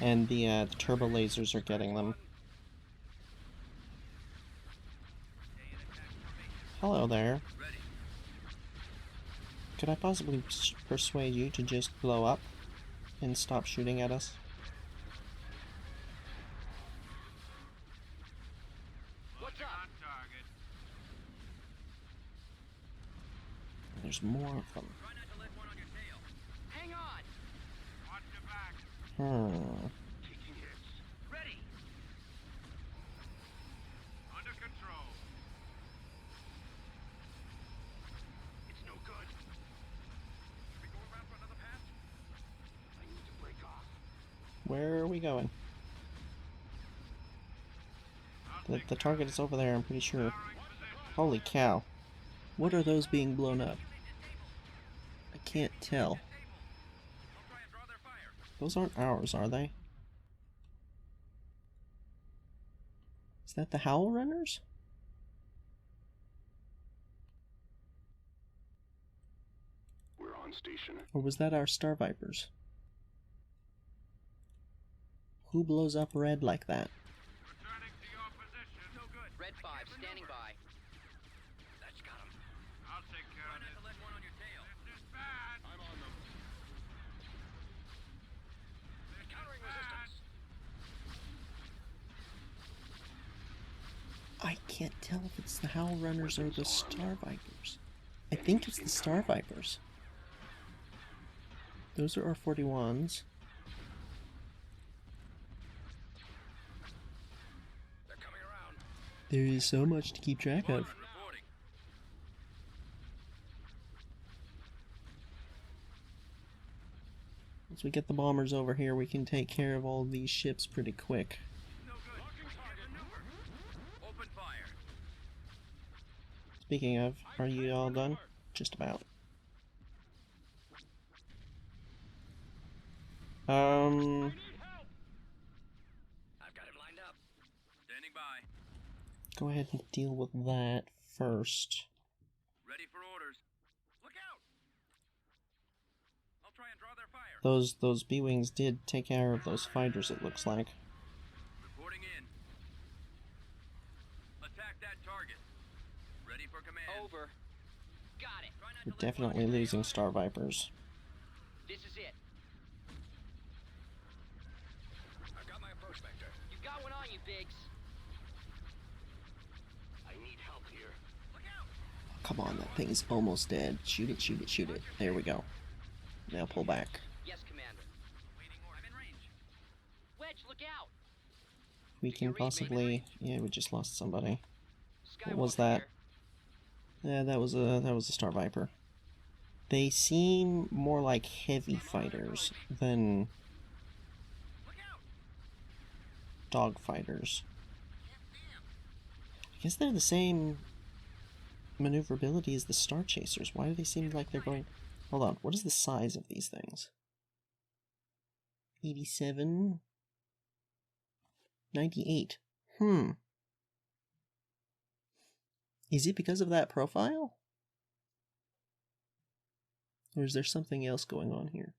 and the turbo lasers are getting them. Stay in attack formation. Hello there. Ready. Could I possibly persuade you to just blow up and stop shooting at us? What's Looking up? on target. There's more of them. Try not to let one on your tail. Hang on. Watch your back. Taking hits. Ready. Under control. It's no good. Should we go around for another pass? I need to break off. Where are we going? I'll The target is over there, I'm pretty sure. powering position. Holy cow. What are those being blown up? I can't tell. Disabled. I'll try and draw their fire. Those aren't ours, are they? Is that the Howl Runners? on station. Or was that our Star Vipers? Who blows up Red like that? Returning to your position. No good. Red 5, standing by. That's got him. I'll take care of it. Let one on your tail. This is bad. I'm on them. They're countering resistance. I can't tell if it's the Howl Runners or the Star Vipers. I think it's the Star Vipers. Those are our 41s. They're coming around. There is so much to keep track of. Reporting. Once we get the bombers over here, we can take care of all these ships pretty quick. No good. Locking target. Maneuver. Open fire. Speaking of, are you all done? Just about. I've got him lined up. Standing by. Go ahead and deal with that first. Ready for orders. Look out! I'll try and draw their fire. Those B-Wings did take care of those fighters, it looks like. Reporting in. Attack that target. Ready for command. Over. Got it. Try not We're to let definitely one losing Star Vipers. This is it. I've got my approach vector. You got one on you, Biggs. I need help here. Look out! Come on, that thing's almost dead. Shoot it, shoot it, shoot it. There we go. Now pull back. Yes, Commander. Waiting order. I'm in range. Wedge, look out! We can possibly... Yeah, we just lost somebody. What was Skywalker that? here. Yeah, that was a Star Viper. They seem more like heavy fighters than Look out! dog fighters. I guess they're the same maneuverability as the Star Chasers. Why do they seem like they're going... Hold on, what is the size of these things? 87? 98. Is it because of that profile? Or is there something else going on here?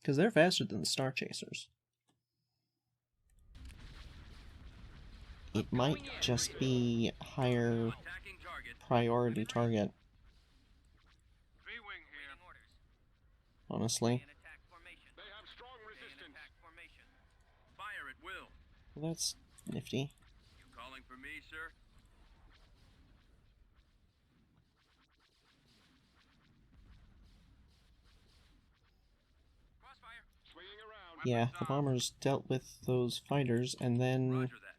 Because they're faster than the Star Chasers. It might just be higher Attacking target. priority target, V-wing here. Waiting orders. honestly. In attack formation. They have strong Stay in resistance. attack formation. Fire at will. Well, that's nifty. You calling for me, sir? Crossfire. Swinging around. Yeah, the bombers dealt with those fighters and then, Roger that.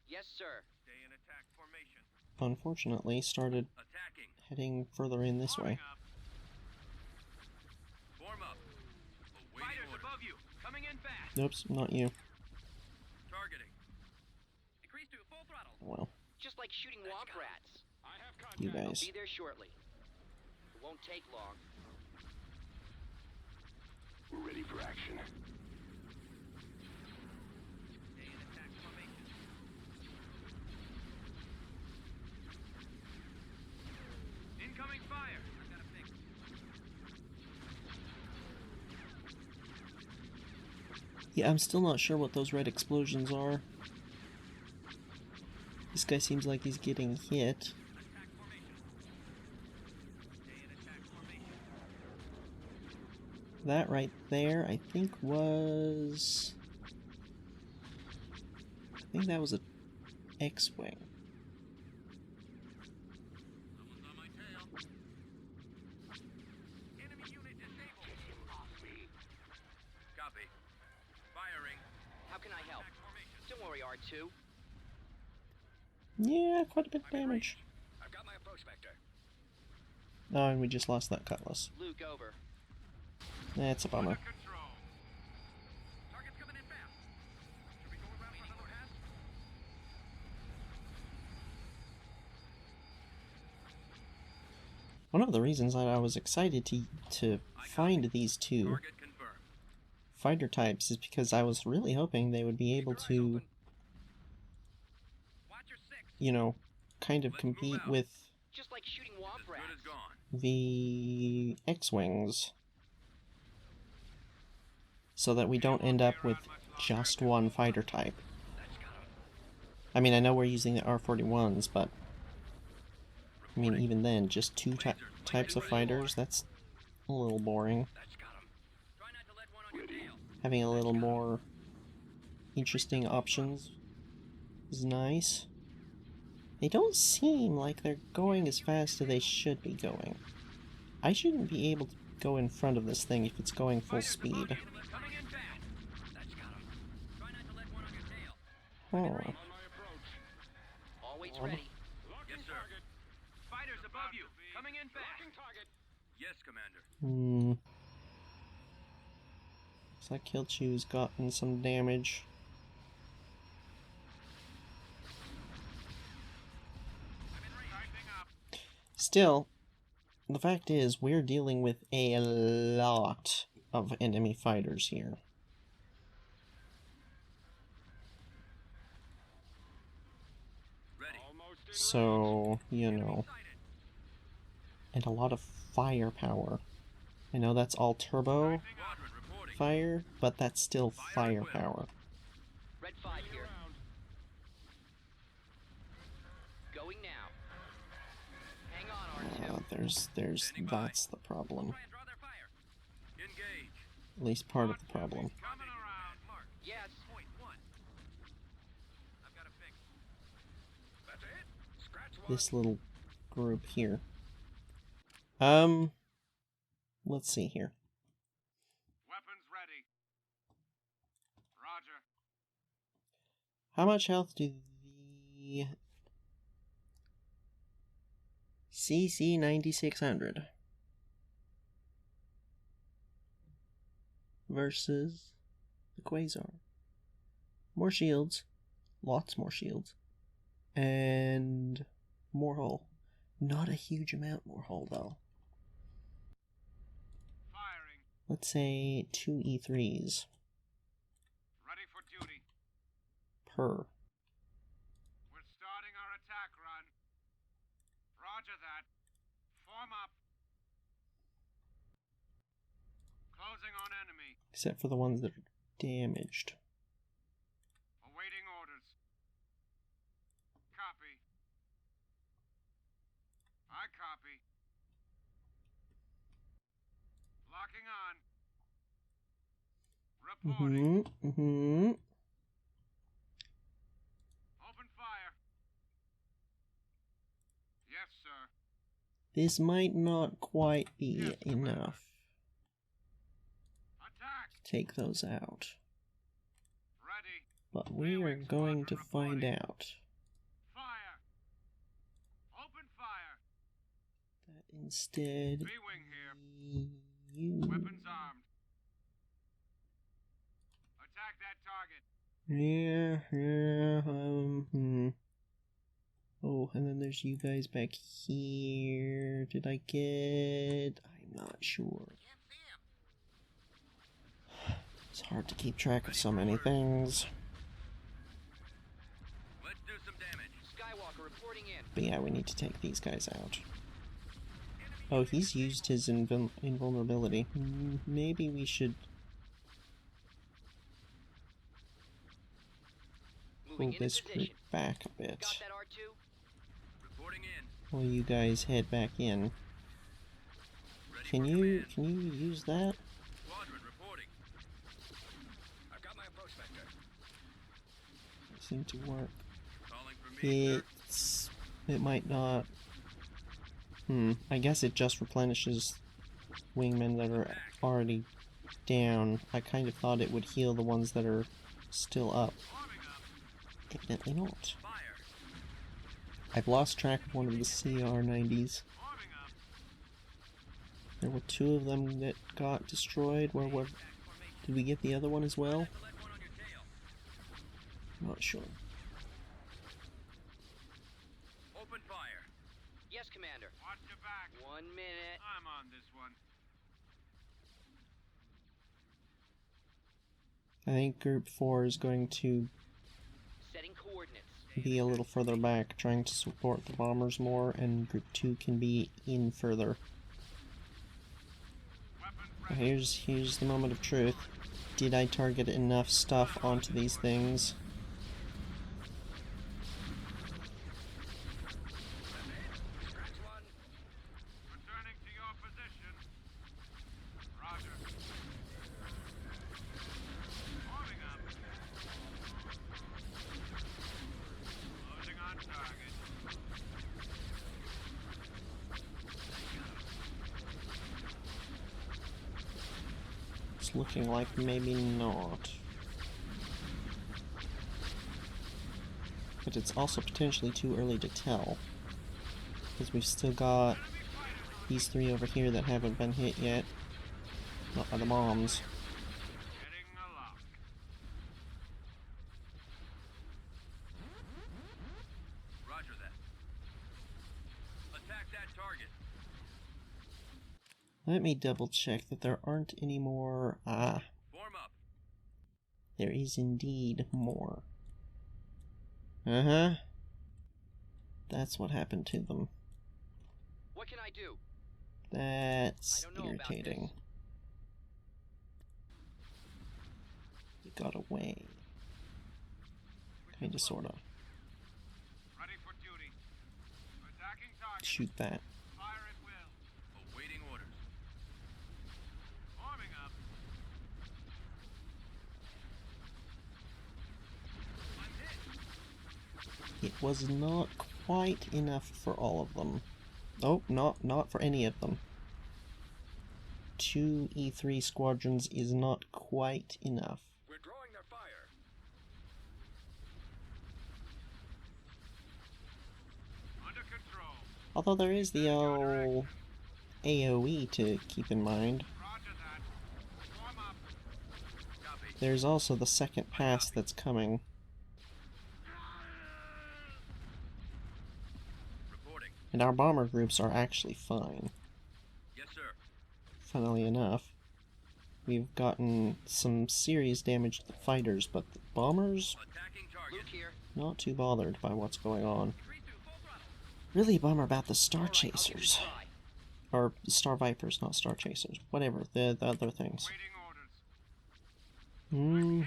Yes, sir. Stay in attack formation. unfortunately, started Attacking. heading further in this way. Form up. Awaiting orders. Above you. Coming in fast. Oops, not you. Targeting. Increase to full throttle. Well, Just like shooting womp rats. I have contact. you guys. Be there shortly. It won't take long. We're ready for action. Stay in attack formation. Incoming fire. I've got a fix. Yeah, I'm still not sure what those red explosions are. This guy seems like he's getting hit. Attack formation. Stay in attack formation. That right there, I think was... I think that was a X-Wing. Someone's on my tail. Enemy unit disabled. Copy. Firing. How can I help? Attack formation. Don't worry, R2. Yeah, quite a bit of damage. I've got my approach vector. Oh, and we just lost that Cutlass. Luke, over. That's a bummer. Under control. Target's coming in fast. Should we go around for another pass? One of the reasons that I was excited to find these two Target confirmed. fighter types is because I was really hoping they would be able to, Watch your six. you know, kind of compete with Just like shooting As womp good rats. as gone. the X-Wings, so that we don't end up with just one fighter type. I mean, I know we're using the R-41s, but I mean, even then, just two types of fighters, that's a little boring. Try not to let one on your tail. Having a little more interesting options is nice. They don't seem like they're going as fast as they should be going. I shouldn't be able to go in front of this thing if it's going full speed. Coming in fast. That's got him. Try not to let one on your tail. Oh. On my approach. Always ready. Yes, sir. Fighters above you. Coming in fast. Locking target. Yes, Commander. Looks like Kilchu's gotten some damage. Still, the fact is, we're dealing with a lot of enemy fighters here. Ready. Almost in So, you know, and a lot of firepower. I know that's all turbo Squadron reporting. fire, but that's still firepower. Red 5 here. round. Going now. Hang on, R2. That's the problem. Try and draw their fire. Engage. At least part of the problem. Coming around. Mark. Yes. Point 1. I've got a fix. That's it. Scratch one. This little group here. Let's see here. Weapons ready. Roger. How much health do the CC-9600 versus the Quasar? More shields, lots more shields, and more hull. Not a huge amount more hull though. Firing. Let's say 2 E3s Ready for duty. per. We're starting our attack run. Roger that. Form up. Closing on enemy. Except for the ones that are damaged. Awaiting orders. Copy. I copy. Locking on. Reporting. Open fire. Yes, sir. This might not quite be enough Attack. to take those out. Ready. But we are going to find out. Fire. Open fire. That instead, B-wing here. you... Weapons armed. Attack that target. Oh, and then there's you guys back here. Did I get... I'm not sure. It's hard to keep track of so many things. Let's do some damage. Skywalker reporting in. But yeah, we need to take these guys out. Oh, he's used his invulnerability. Maybe we should pull Moving into this group position. back a bit. Got that R2? Reporting in. While you guys head back in. Ready Can for you command. use that? Squadron reporting. I've got my approach vector. It seemed to work. Calling for me, sir. It might not. I guess it just replenishes wingmen that are already down. I kind of thought it would heal the ones that are still up. Warming up. Evidently not. Fire. I've lost track of one of the CR-90s. Warming up. There were 2 of them that got destroyed. Did we get the other one as well? To let one on your tail. Not sure. Open fire. Yes, Commander. Watch your back. 1 minute. I'm on this one. I think Group 4 is going to Setting coordinates. be a little further back, trying to support the bombers more, and Group 2 can be in further. Here's the moment of truth. Did I target enough stuff onto these things? Returning to your position. Roger. Warming up. Closing on target. It's looking like maybe not. But it's also potentially too early to tell. Because we've still got these three over here that haven't been hit yet. Not by the bombs. Getting a lock. Roger that. Attack that target. Let me double check that there aren't any more. Ah, Form up. there is indeed more. Uh-huh. That's what happened to them. What can I do? That's I don't know about irritating. this. He got away. Kinda, sorta. Ready for duty. Attacking target. Shoot that. Fire at will. Awaiting orders. Warming up. I'm hit. It was not quite enough for all of them. Oh, not for any of them. 2 E3 squadrons is not quite enough. We're drawing their fire. Under control. Although there is the old AoE to keep in mind. Roger that. Form up. Copy. There's also the second pass that's coming. Reporting. And our bomber groups are actually fine. Yes, sir. Funnily enough. We've gotten some serious damage to the fighters, but the bombers, Attacking target. Luke here. not too bothered by what's going on. 3-2, full throttle. Really a bummer about the Star All right, I'll give it a Chasers. try. Or Star Vipers, not Star Chasers. Whatever, the other things. Waiting orders. Hmm,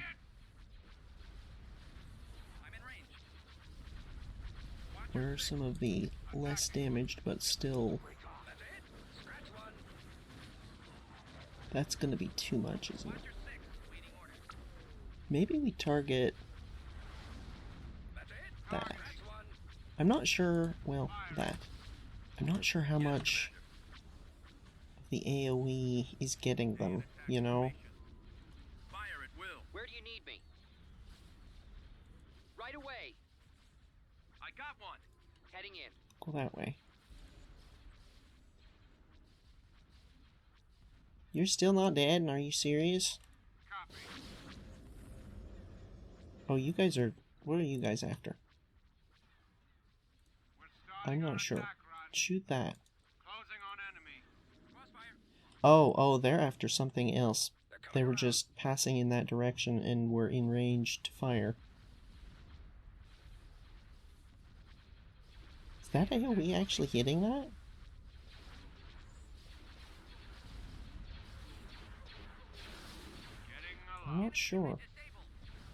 I'm in range. where are some of the less damaged, but still... That's a hit. Scratch one. That's gonna be too much, isn't it? Roger 6. Waiting orders. Maybe we target That's a hit. that. Scratch one. I'm not sure, well, that. I'm not sure how much of the AoE is getting them, you know? Fire at will. Where do you need me? Right away. I got one. Heading in. Go that way. You're still not dead? Are you serious? Copy. Oh, you guys are... What are you guys after? We're starting I'm our not sure. attack run. Shoot that. Closing on enemy. Crossfire. Oh, they're after something else. They were just passing in that direction and were in range to fire. Is that AoE actually hitting that? Getting a I'm lock. not sure. Disabled.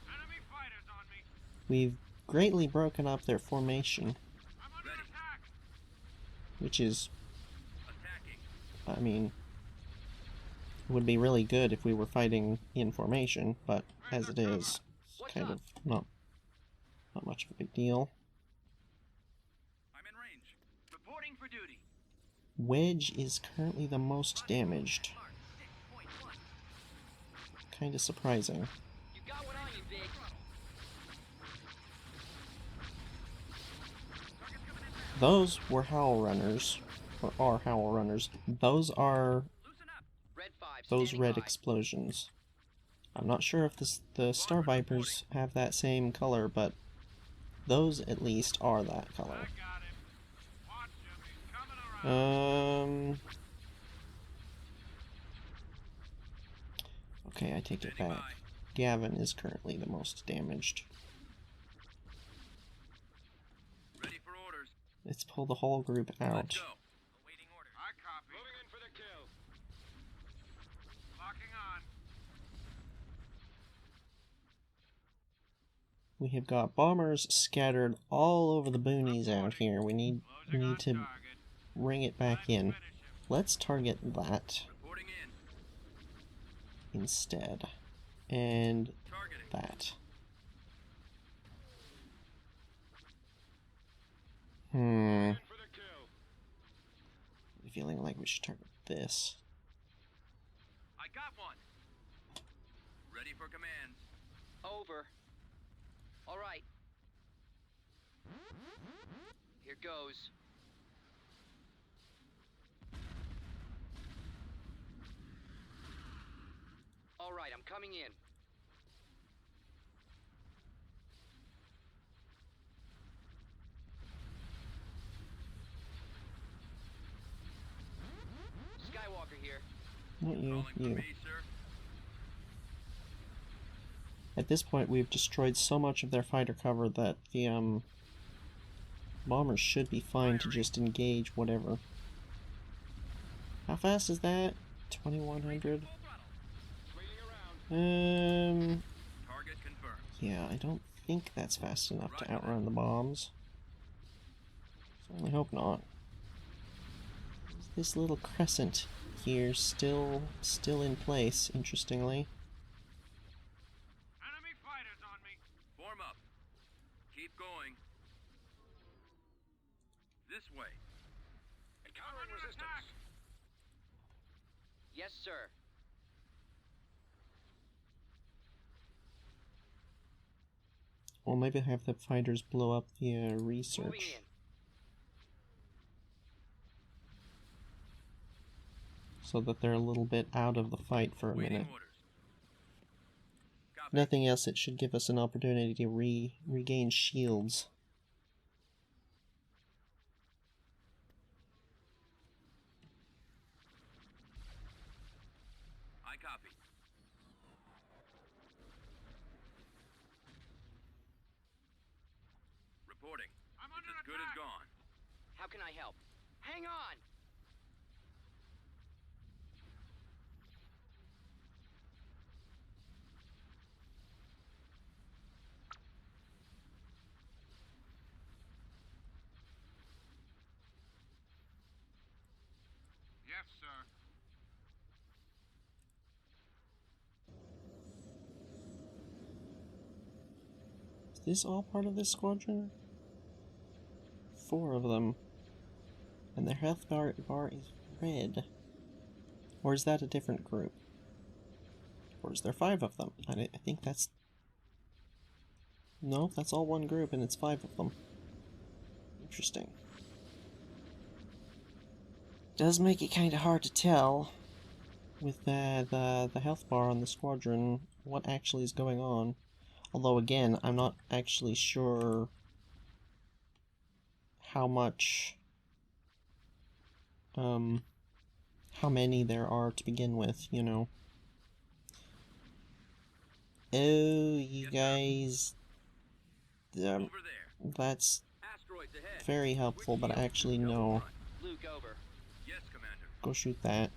Enemy fighters on me. We've greatly broken up their formation, I'm under Ready. attack. which is, Attacking. I mean, would be really good if we were fighting in formation, but as it is, it's kind of not much of a big deal. I'm in range. Reporting for duty. Wedge is currently the most damaged. Mark 6.1. Kinda surprising. You got one on you, Biggs. Those were Howl Runners, or are Howl Runners. Those are Loosen up. Red 5. those standing red by. explosions. I'm not sure if the Star Vipers have that same color, but those at least are that I color. got him. Watch him. He's coming around. Okay, I take it Standing back. by. Gavin is currently the most damaged. Let's pull the whole group Let's out. go. Awaiting orders. I copy. Moving in for the kill. Locking on. We have got bombers scattered all over the boonies out here. We need Closing on to target. bring it back Time to in. finish him. Let's target that Reporting in. instead. And Targeting. that. Hmm. In for the kill. I'm feeling like we should target this. I got one. Ready for commands. Over. All right. Here goes. All right, I'm coming in. Skywalker here. Not you, Calling for you. me, sir. At this point, we've destroyed so much of their fighter cover that the bombers should be fine to just engage whatever. How fast is that? 2100? Full throttle. Swinging around. Target confirmed. Yeah, I don't think that's fast enough to outrun the bombs. Certainly hope not. This little crescent here still in place, interestingly. Enemy fighters on me. Form up. Keep going. This way. Encountering under resistance. attack. Yes, sir. Or maybe have the fighters blow up the Moving research. in. So that they're a little bit out of the fight for a Waiting minute. orders. Copy. If nothing else, it should give us an opportunity to regain shields. I copy. Reporting. I'm It's under as good as attack. gone. How can I help? Hang on! Yes, sir. Is this all part of this squadron? 4 of them. And their health bar is red. Or is that a different group? Or is there 5 of them? I think that's... No, that's all one group and it's 5 of them. Interesting. Does make it kind of hard to tell with the health bar on the squadron what actually is going on. Although again, I'm not actually sure how much how many there are to begin with, you know. Oh, you guys, Over there. that's Asteroids ahead. very helpful, but actually no. Luke, over. Yes, Commander. Go shoot that.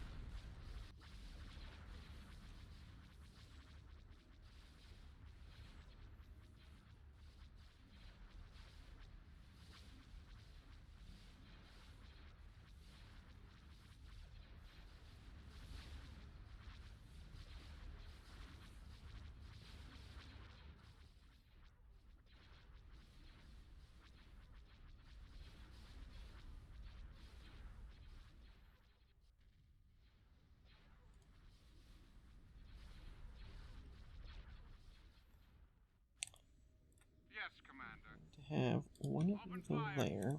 Yes, Commander. To have one of you Open go fire. there,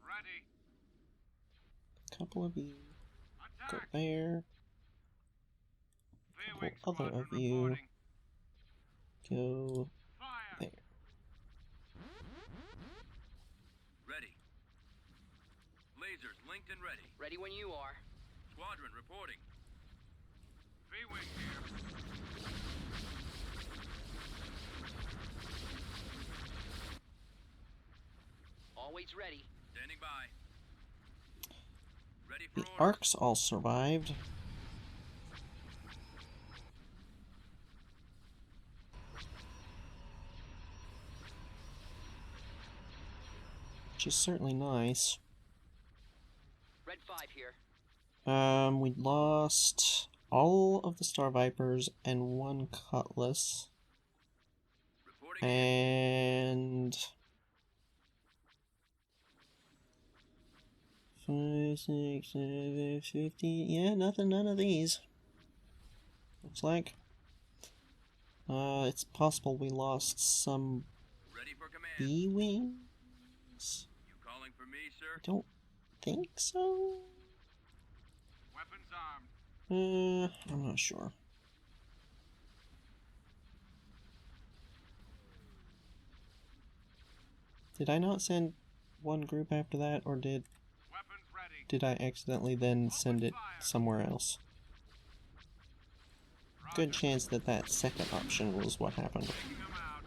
Ready. a couple of you go Attack. there, V-wing couple other squadron of you reporting. go Fire. there. Ready. Lasers linked and ready. Ready when you are. Squadron reporting. V-wing here. Always ready. Standing by. Ready The for orders. Arcs all survived. Which is certainly nice. Red 5 here. We lost all of the Star Vipers and one Cutlass. Reporting in. And 5, 6, 7, 15. Yeah, none of these. Looks like. It's possible we lost some Ready for command. B-Wings? You calling for me, sir? Don't think so. Weapons armed. I'm not sure. Did I not send one group after that, or did Weapons ready. I accidentally then send it somewhere else? Good chance that that second option was what happened. Taking them out.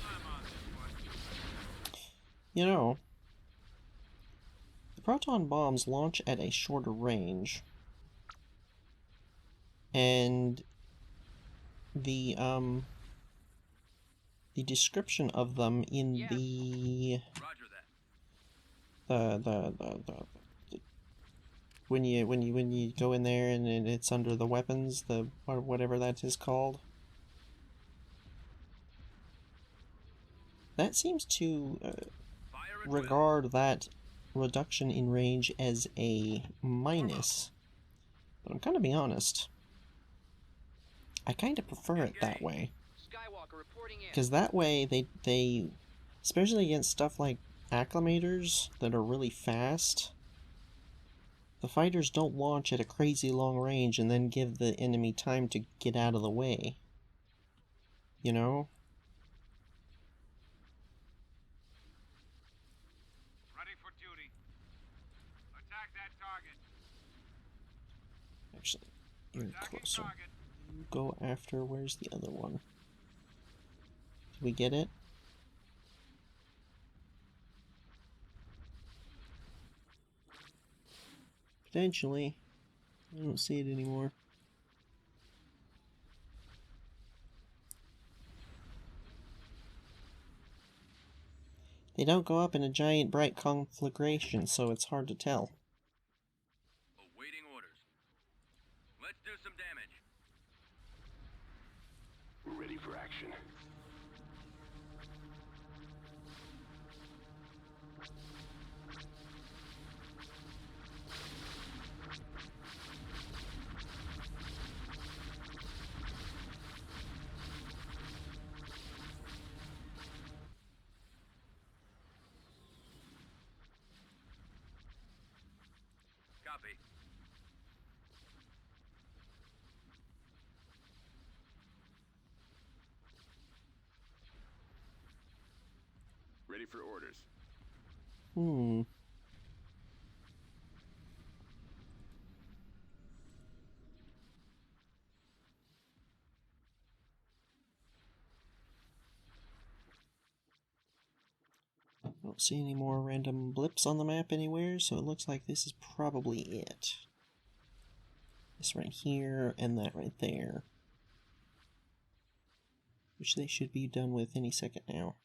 I'm on this one. You know, the proton bombs launch at a shorter range, and the description of them in Yeah. Roger that. the when you go in there and it's under the weapons, or whatever that is called, that seems to Fire at will. regard that reduction in range as a minus. But I'm gonna be honest, I kind of prefer it that way, Skywalker reporting in. because that way they especially against stuff like acclimators that are really fast, the fighters don't launch at a crazy long range and then give the enemy time to get out of the way. You know? Ready for duty. Attack that target. Actually, you're Attacking closer. target. You go after, where's the other one? Did we get it? Potentially. I don't see it anymore. They don't go up in a giant bright conflagration, so it's hard to tell. Awaiting orders. Let's do some damage. We're ready for action. Copy. Ready for orders. Hmm. I don't see any more random blips on the map anywhere, so it looks like this is probably it. This right here, and that right there. Which they should be done with any second now.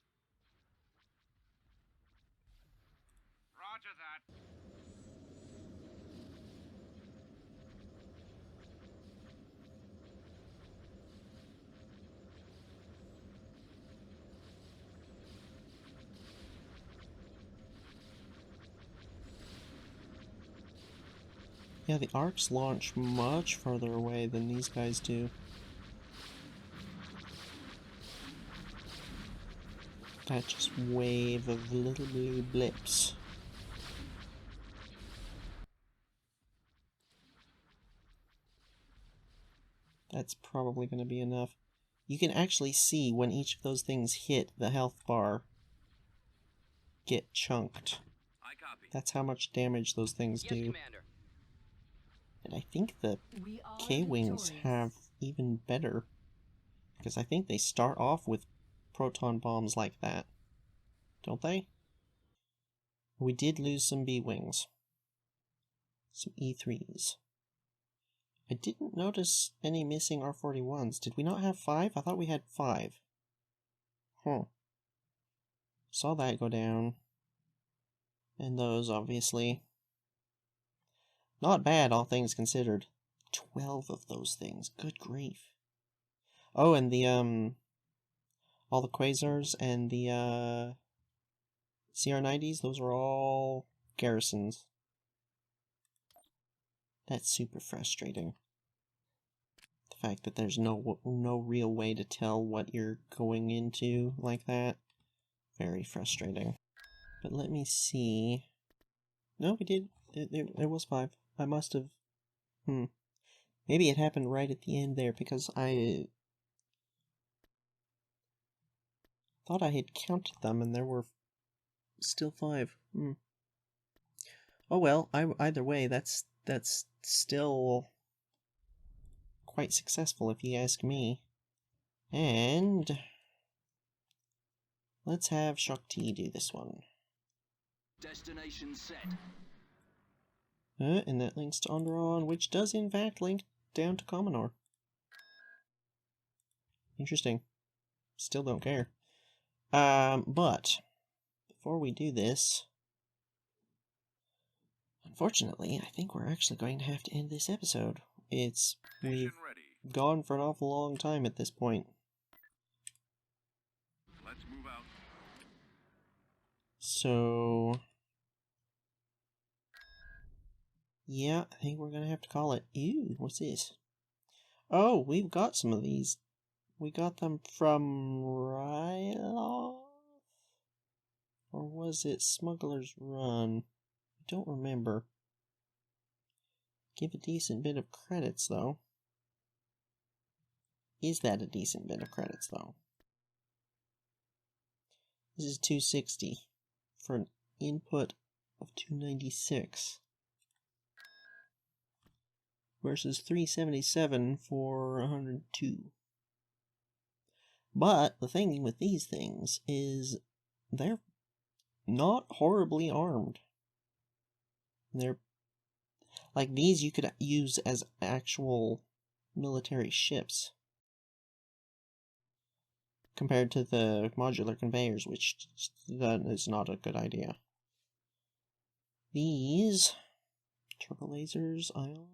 Roger that. Yeah, the arcs launch much further away than these guys do. That just wave of little blue blips. That's probably going to be enough. You can actually see when each of those things hit the health bar get chunked. I copy. That's how much damage those things Yes, do. Commander. And I think the We are K-Wings victorious. have even better, because I think they start off with proton bombs like that, don't they? We did lose some B-Wings. Some E3s. I didn't notice any missing R41s. Did we not have 5? I thought we had 5. Huh. Saw that go down. And those, obviously. Not bad, all things considered. 12 of those things. Good grief. Oh, and the, all the quasars and the, CR90s, those are all garrisons. That's super frustrating. The fact that there's no real way to tell what you're going into like that. Very frustrating. But let me see. No, we did. It was 5. I must have... Maybe it happened right at the end there, because I thought I had counted them and there were still 5. Oh well, either way, that's still quite successful if you ask me. And let's have Shakti do this one. Destination set. And that links to Onderon, which does in fact link down to Commonor. Interesting. Still don't care. But before we do this, unfortunately, I think we're actually going to have to end this episode. We've Station ready. gone for an awful long time at this point. Let's move out. So yeah, I think we're gonna have to call it. Ew, what's this? Oh, we've got some of these. We got them from Ryloth? Or was it Smuggler's Run? I don't remember. Give a decent bit of credits, though. Is that a decent bit of credits, though? This is 260 for an input of 296. Versus 377 for 102. But the thing with these things is they're not horribly armed. They're like these you could use as actual military ships compared to the modular conveyors, which that is not a good idea. These turbo lasers, ion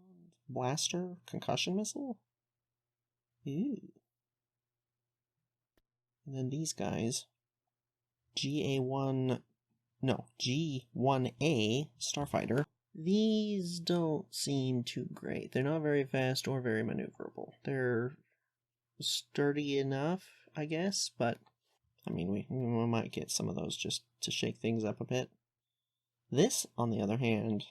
blaster, concussion missile. Ooh. And then these guys, G1A Starfighter. These don't seem too great. They're not very fast or very maneuverable. They're sturdy enough, I guess, but I mean, we might get some of those just to shake things up a bit. This, on the other hand,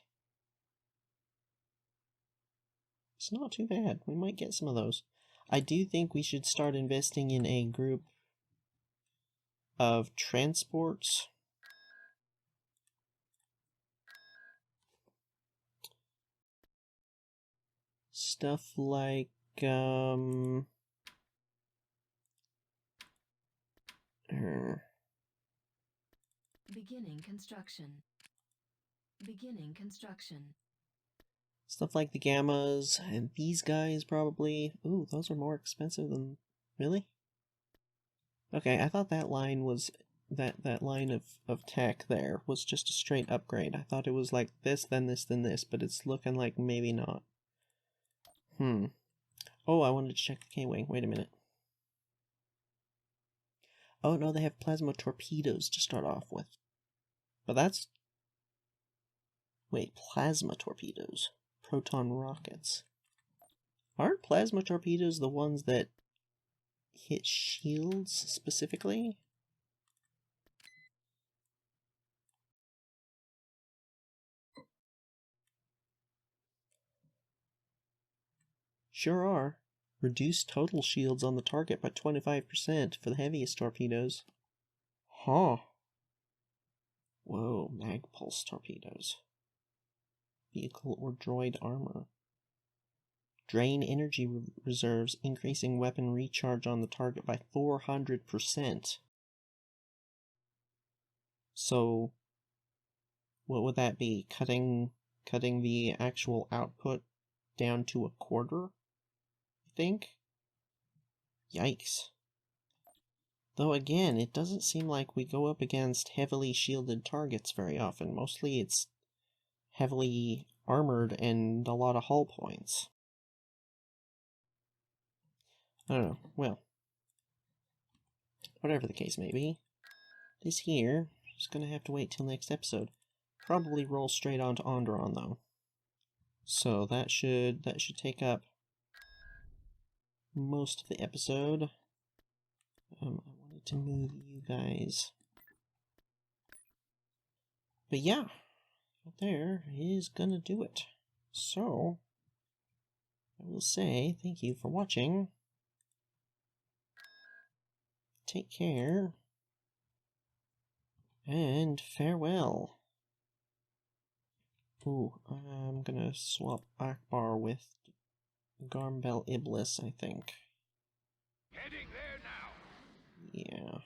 it's not too bad. We might get some of those. I do think we should start investing in a group of transports. Stuff like, Beginning construction. Beginning construction. stuff like the Gammas, and these guys probably. Ooh, those are more expensive than... Really? Okay, I thought that line was... That line of tech there was just a straight upgrade. I thought it was like this, then this, then this, but it's looking like maybe not. Oh, I wanted to check the K-Wing. Wait a minute. Oh, no, they have plasma torpedoes to start off with. But that's... Wait, plasma torpedoes. Proton rockets. Aren't plasma torpedoes the ones that hit shields specifically? Sure are. Reduce total shields on the target by 25% for the heaviest torpedoes. Huh. Whoa, mag pulse torpedoes. Vehicle or droid armor. Drain energy reserves, increasing weapon recharge on the target by 400%. So, what would that be? Cutting the actual output down to a quarter, I think? Yikes. Though again, it doesn't seem like we go up against heavily shielded targets very often. Mostly it's heavily armored and a lot of hull points. I don't know. Well, whatever the case may be, this here is going to have to wait till next episode. Probably roll straight onto Onderon though. So that should take up most of the episode. I wanted to move you guys. But yeah, there is gonna do it. So, I will say thank you for watching. Take care. And farewell. Ooh, I'm gonna swap Akbar with Garmbel Iblis, I think. Heading there now. Yeah.